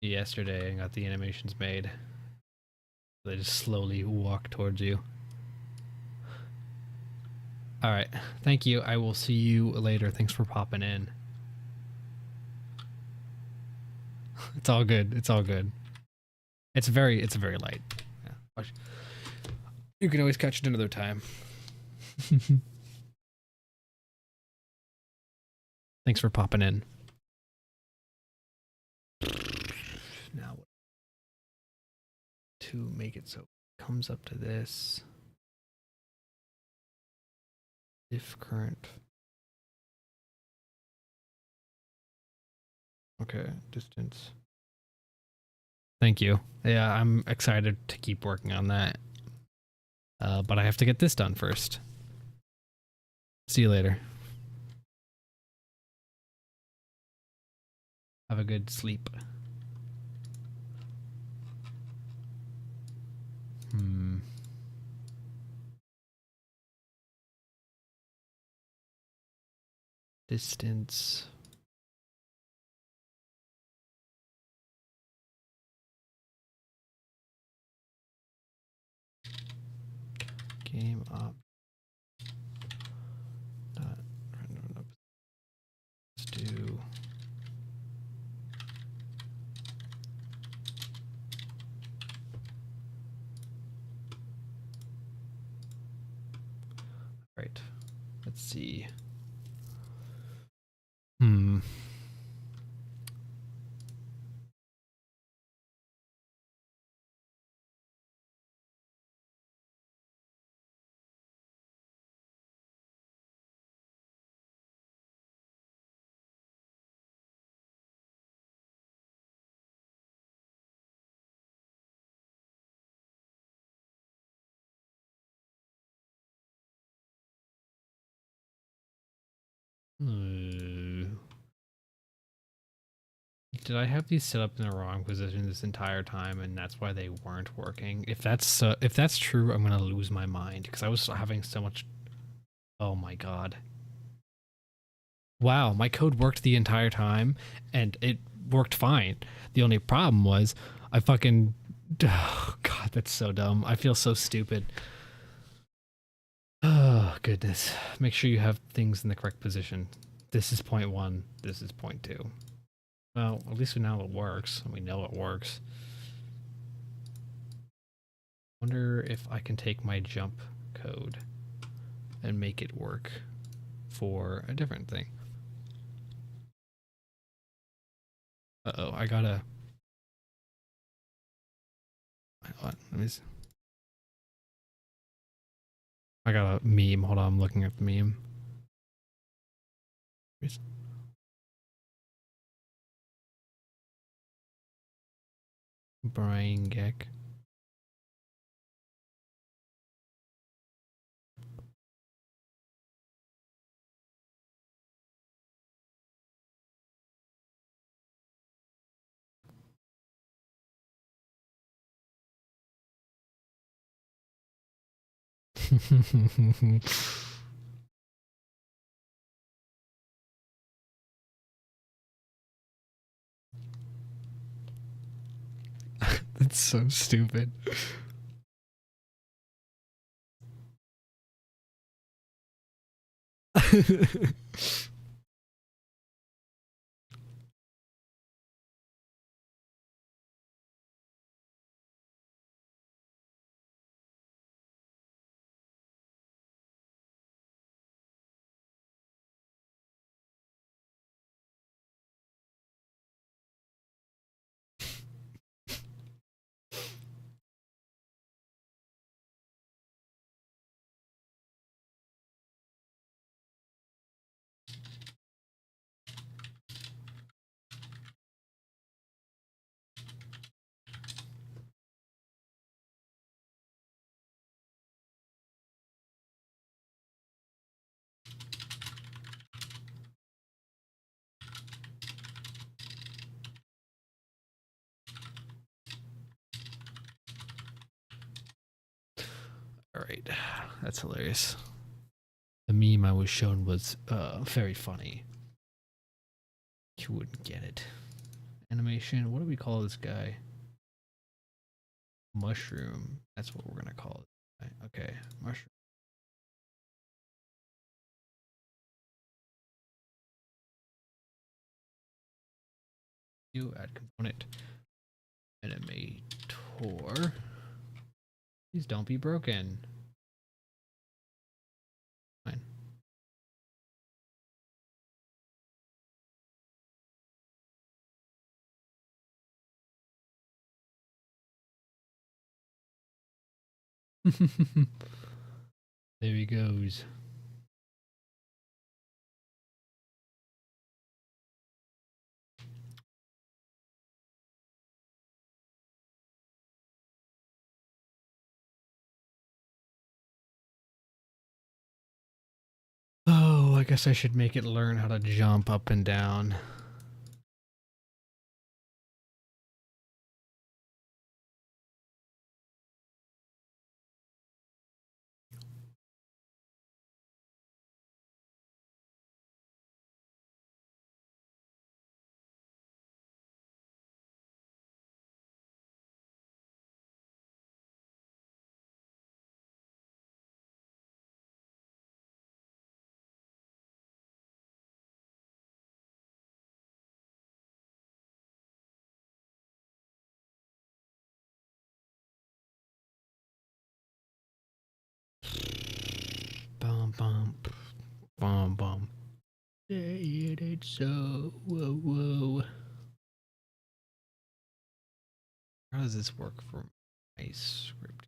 yesterday and got the animations made. They just slowly walk towards you. All right, thank you. I will see you later. Thanks for popping in. It's all good. It's all good. It's very light. Yeah. You can always catch it another time. Thanks for popping in. Now, to make it so it comes up to this. If current. Okay, distance. Thank you. Yeah, I'm excited to keep working on that. But I have to get this done first. See you later. Have a good sleep. Distance. Game up. Let's do. Right. Let's see. Uh, Did I have these set up in the wrong position this entire time, and that's why they weren't working? If that's true, I'm gonna lose my mind because I was having so much. Oh my god! Wow, my code worked the entire time, and it worked fine. The only problem was I fucking. Oh god, that's so dumb. I feel so stupid. Oh goodness! Make sure you have things in the correct position. This is point one. This is point two. Well, at least we know it works. We know it works. Wonder if I can take my jump code and make it work for a different thing. Uh-oh, I gotta... Let me see. I got a meme. Hold on, I'm looking at the meme. Brian Geck. That's so stupid. All right, that's hilarious. The meme I was shown was very funny. You wouldn't get it. Animation. What do we call this guy? Mushroom. That's what we're gonna call it. Okay, mushroom. You add component. Animator. Please don't be broken. Fine. There he goes. Oh, I guess I should make it learn how to jump up and down. Bum bum bum bum. Say it ain't so. Whoa whoa. How does this work for my script?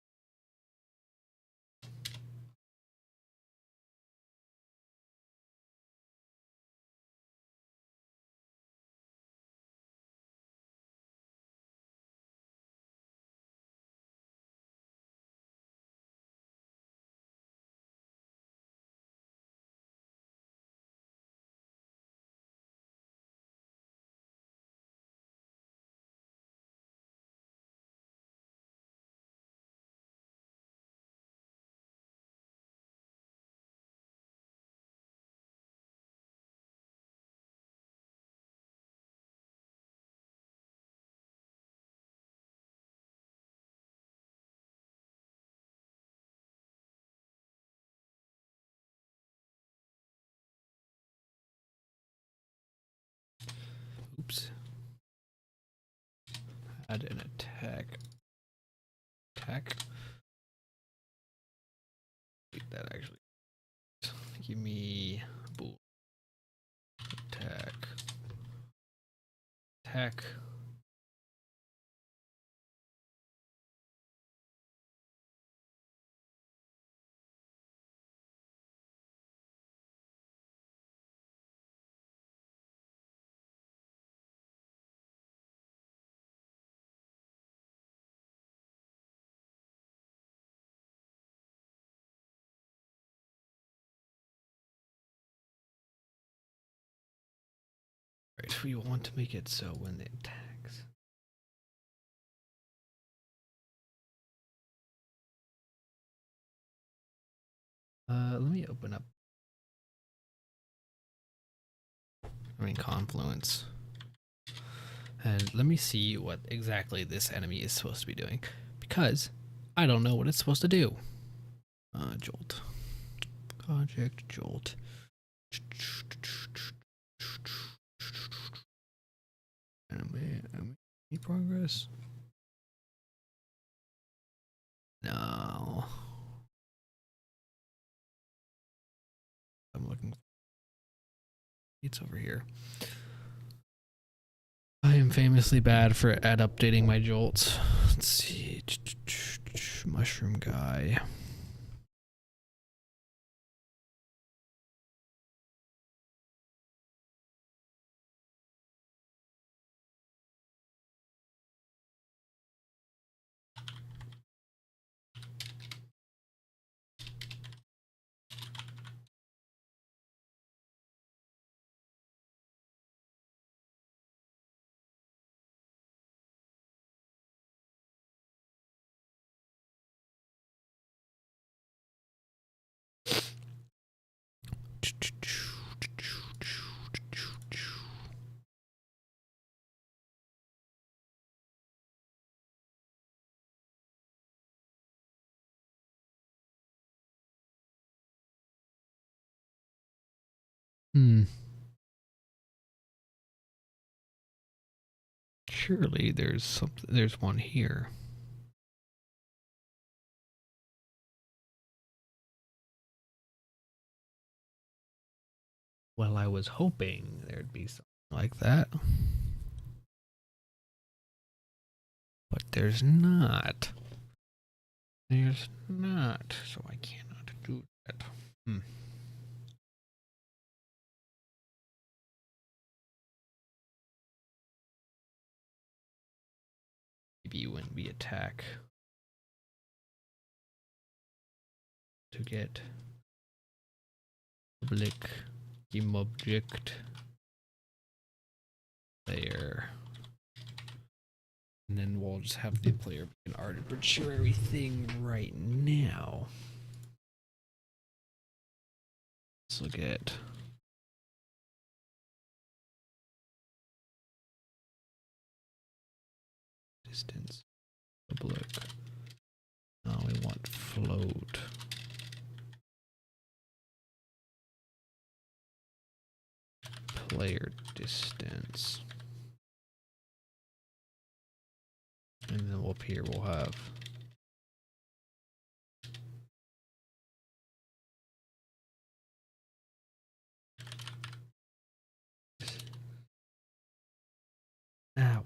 Oops. Add an attack. That actually. Give me bool. Attack. Right, we want to make it so when it attacks. Let me open up. Confluence. And let me see what exactly this enemy is supposed to be doing, because I don't know what it's supposed to do. Jolt. Project Jolt. Enemy progress? No. I'm looking. It's over here. I am famously bad at updating my jolts. Let's see. Mushroom guy. Surely there's something. There's one here. Well, I was hoping there'd be something like that. But there's not. There's not. So I cannot do that. Maybe when we attack to get public game object player, and then we'll just have the player be an arbitrary thing right now. Let's look at distance public. Now we want float. Player distance. And then up here we'll have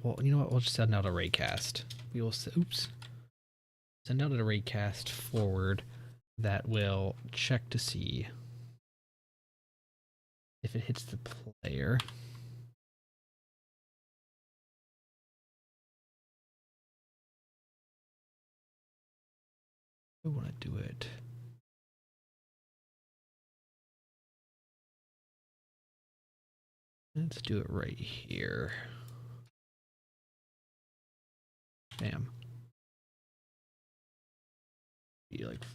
well, you know what? We'll just send out a raycast. We will send out a raycast forward that will check to see if it hits the player. I want to do it. Let's do it right here. Bam. Be like 5.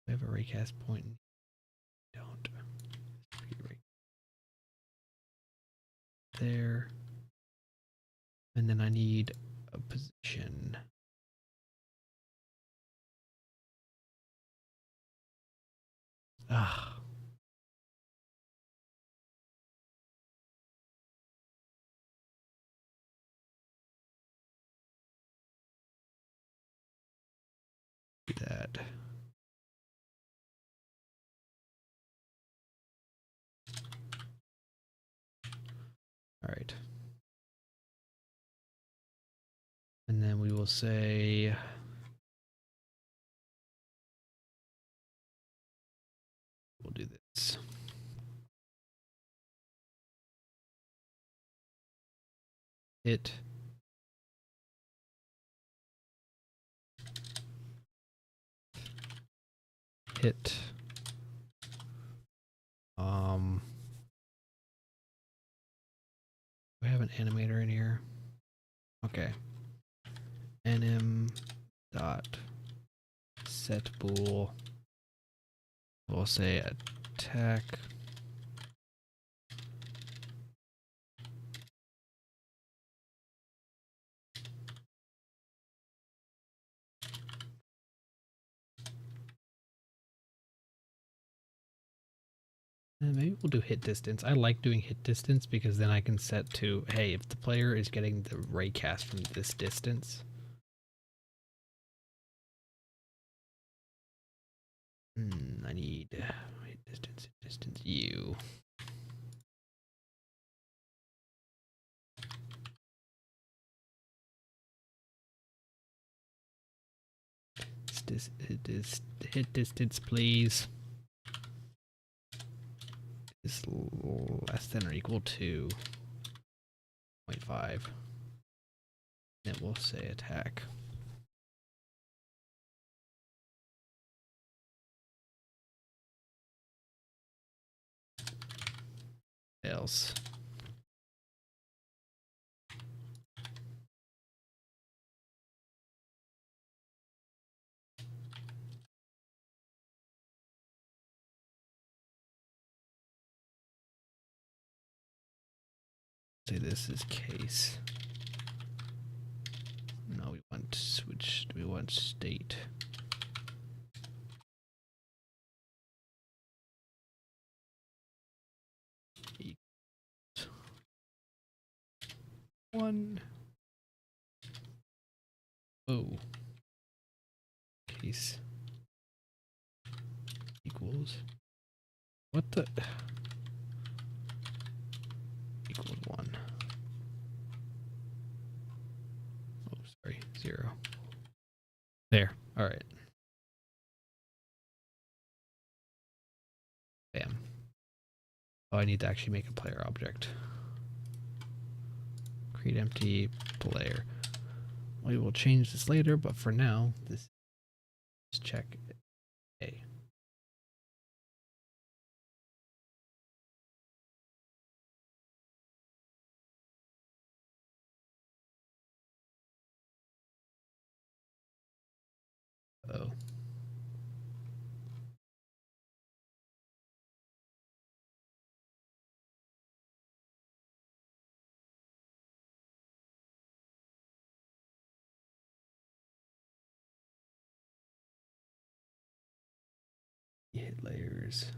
We have a raycast point. Don't. There. And then I need a position. Ah. Do that. All right. And then we will say we'll do this. Hit hit do I have an animator in here? Okay. Anim dot set bool. We'll say attack. And maybe we'll do hit distance. I like doing hit distance because then I can set to, hey, if the player is getting the ray cast from this distance. I need hit distance U. Hit distance, please. Is less than or equal to 0.5. Then we'll say attack. Else. Say this is case. No, we want switch. We want state. One. Oh. Case equals. What the? Equals 1. Oh, sorry. 0. There. All right. Bam. Oh, I need to actually make a player object. Create empty player. We will change this later, but for now, this is check A. Oh. Hit layers.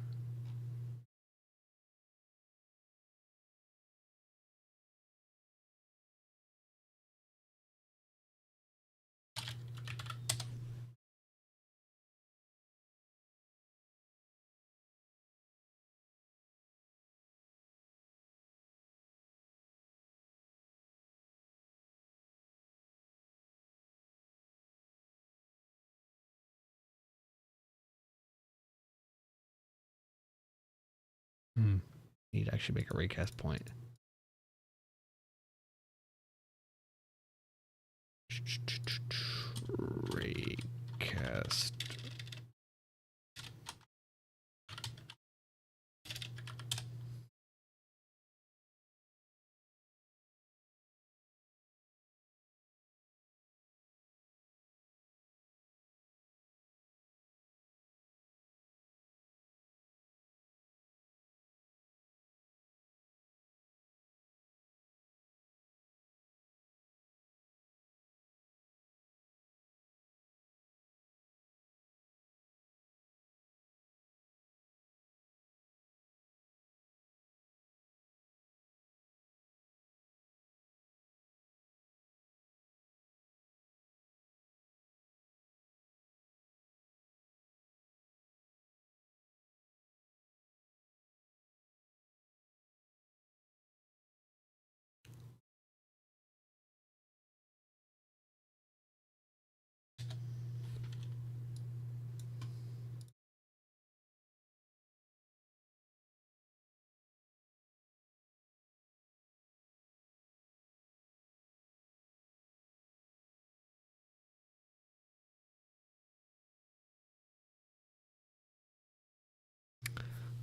Need to actually make a raycast point. Raycast.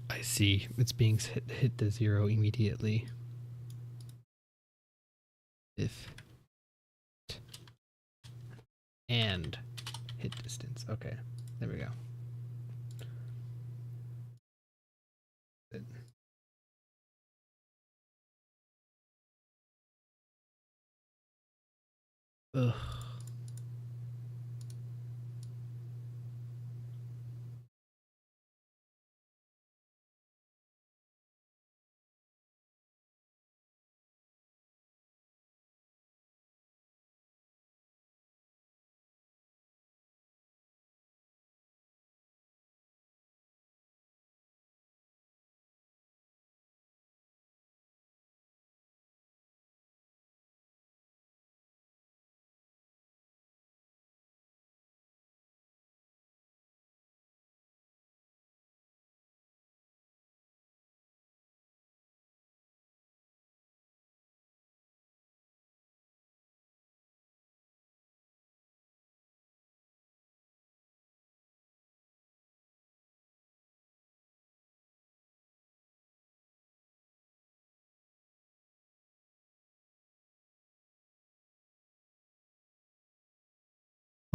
I see. It's being hit to 0 immediately. If and hit distance. Okay, there we go. Ugh.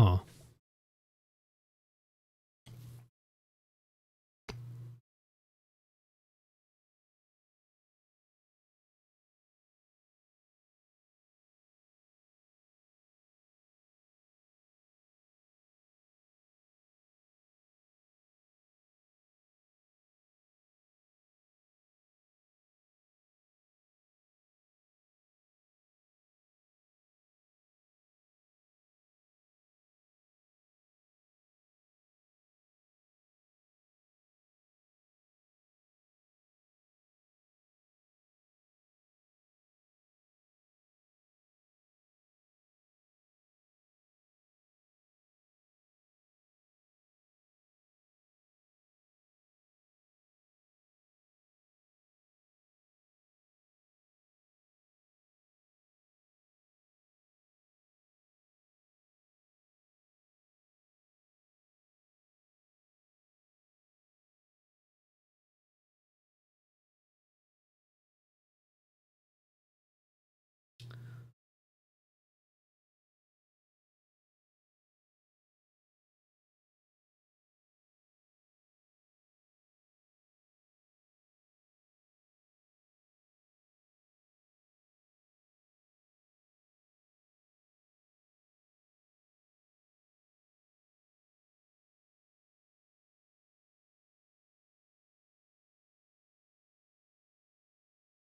Huh.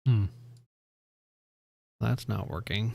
Hmm. That's not working.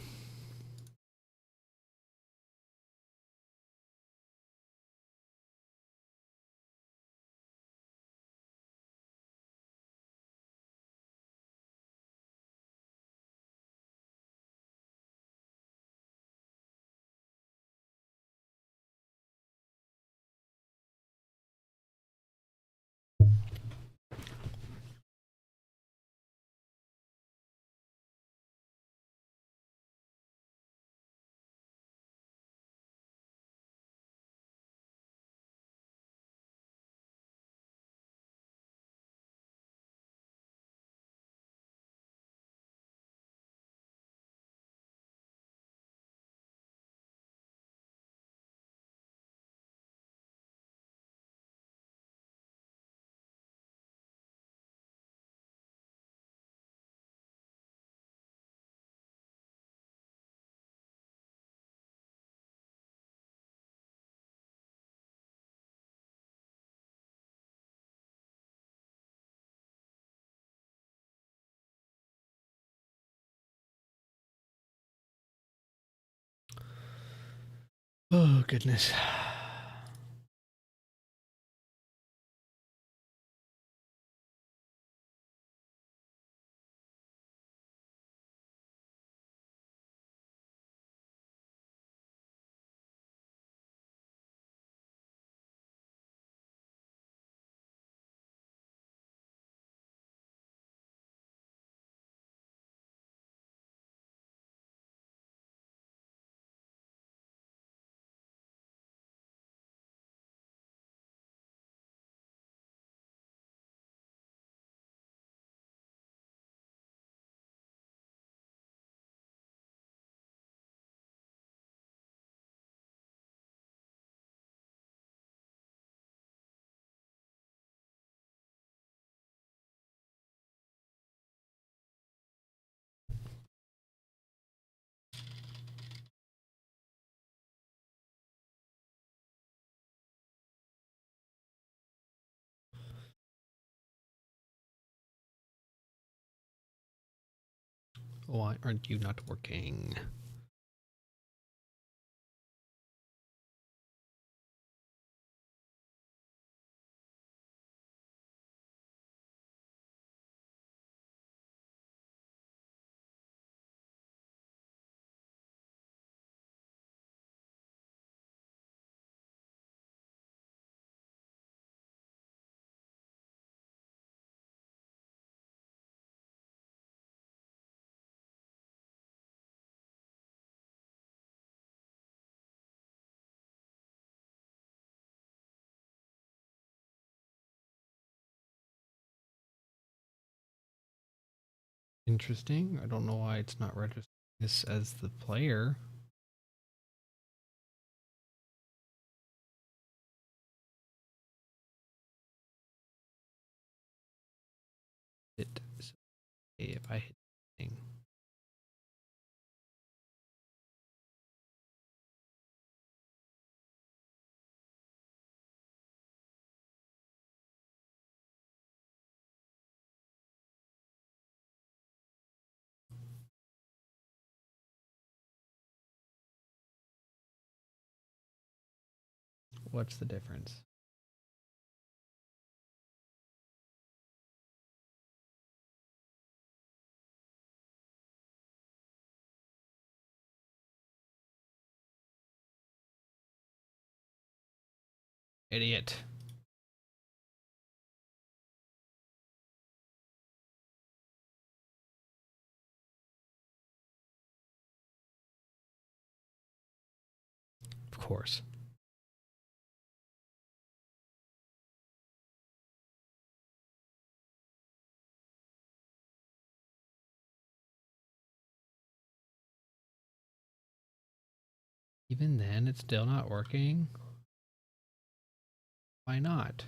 Oh, goodness. Why aren't you not working? Interesting. I don't know why it's not registering this as the player. It so if I hit thing. What's the difference? Idiot. Of course. Even then, it's still not working. Why not?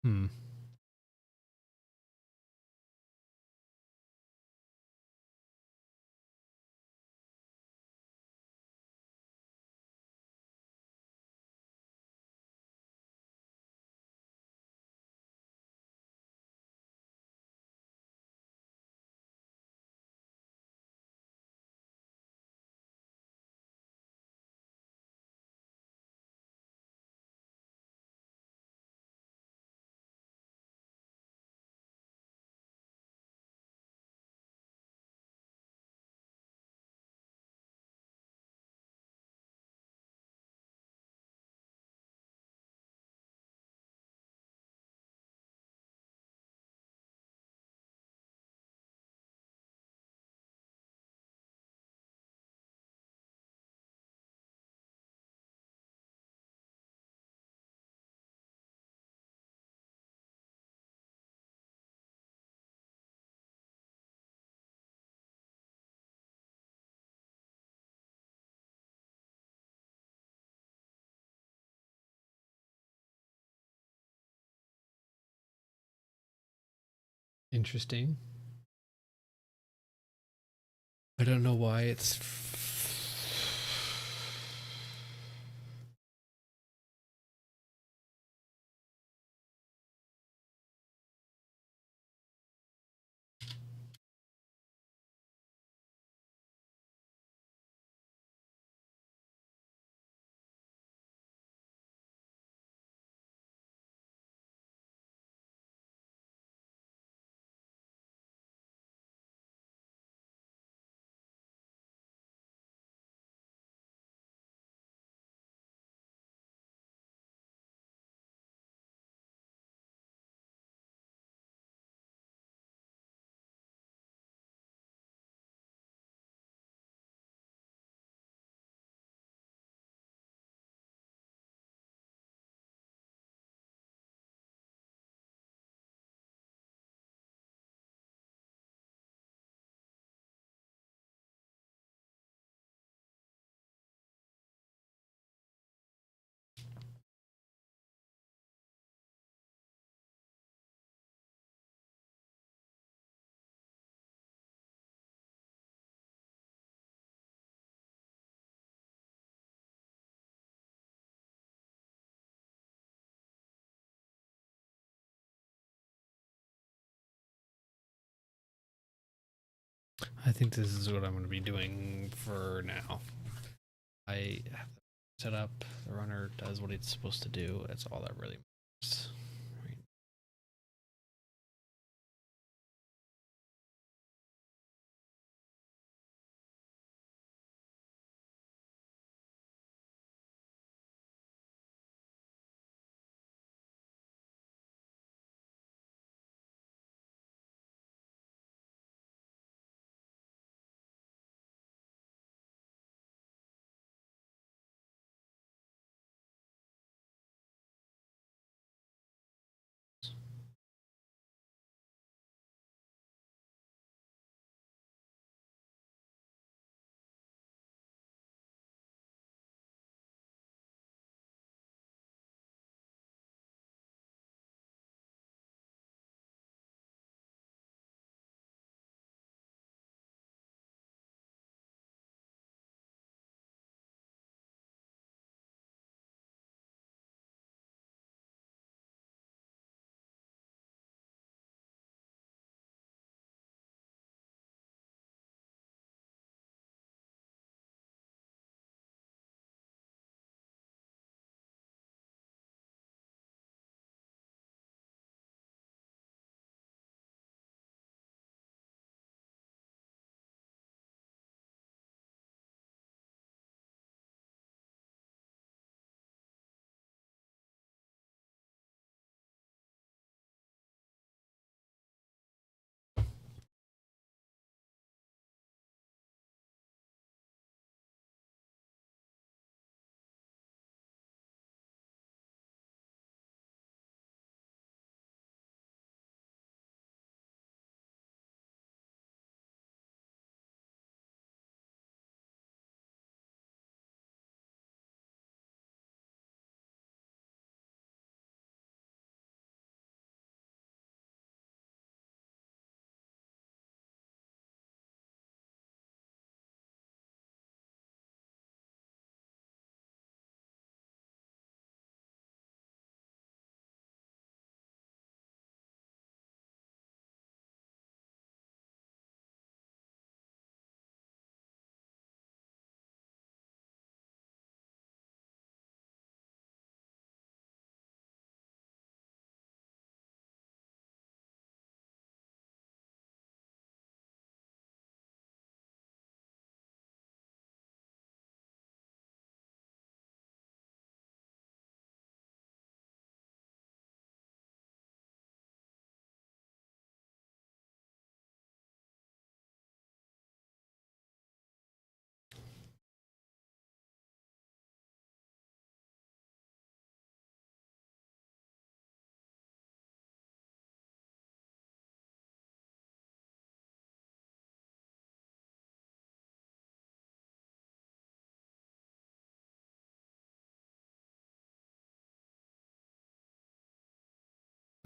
Hmm. Interesting. I don't know why it's. I think this is what I'm going to be doing for now. I have it set up. The runner does what it's supposed to do. That's all that really matters. Right.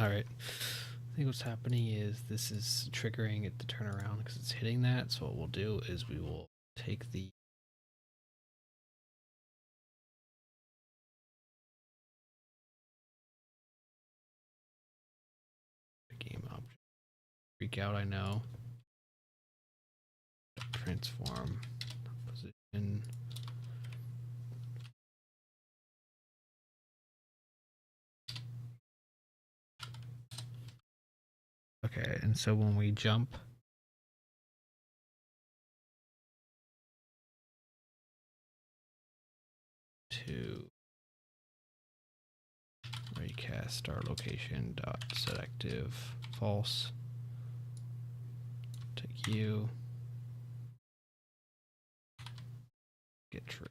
All right. I think what's happening is this is triggering it to turn around because it's hitting that. So what we'll do is we will take the game object. Freak out, I know. Transform position. Okay, and so when we jump to recast start location dot set active false, take you, get true.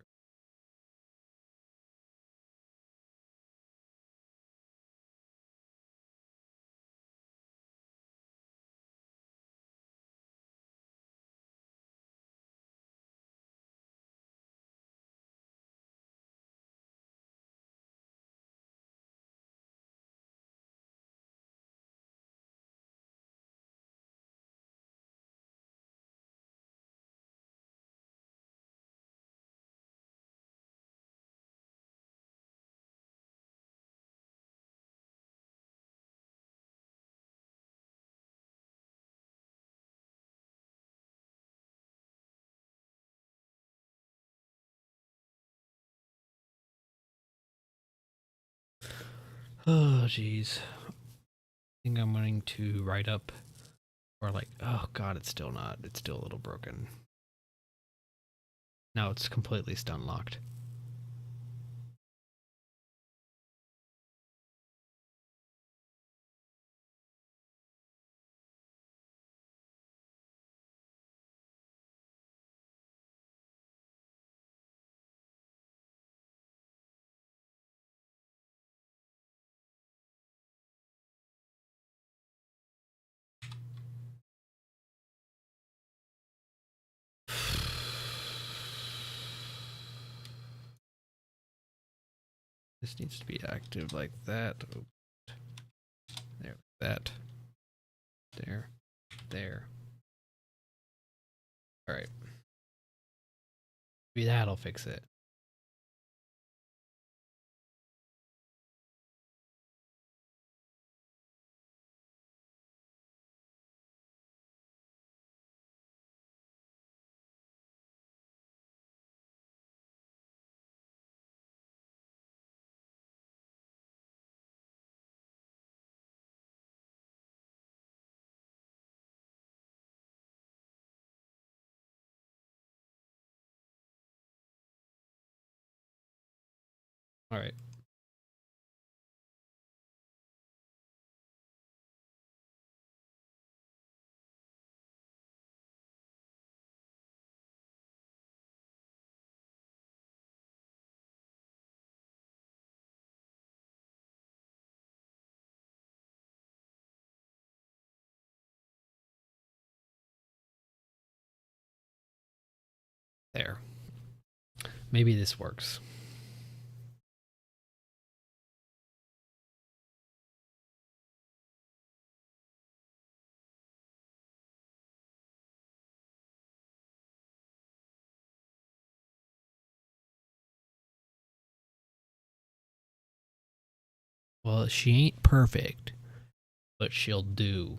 Oh, jeez. I think I'm going to write up, or like, oh god, it's still not. It's still a little broken. Now it's completely stun locked. This needs to be active like that. Oh, there, that. There. There. Alright. Maybe that'll fix it. Alright. There. Maybe this works. Well, she ain't perfect, but she'll do.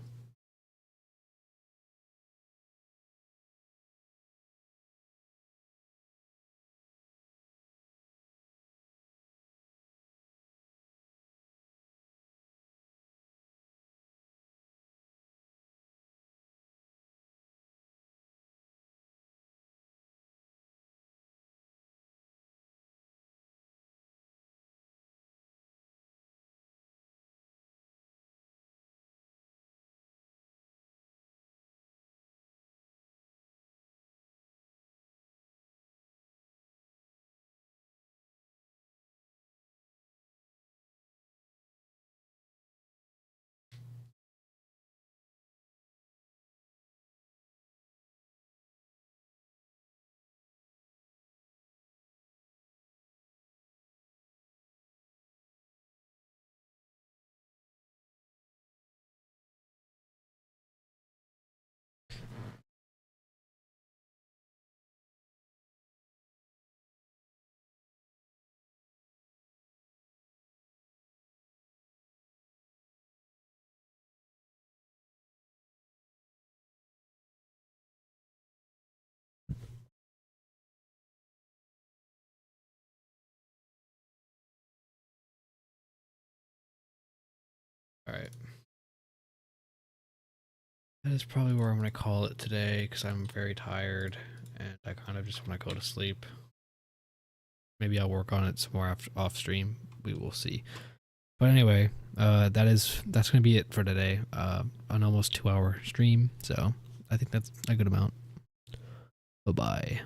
Alright. That is probably where I'm going to call it today because I'm very tired and I kind of just want to go to sleep. Maybe I'll work on it some more off stream. We will see. But anyway, that's going to be it for today. An almost 2-hour stream, so I think that's a good amount. Bye-bye.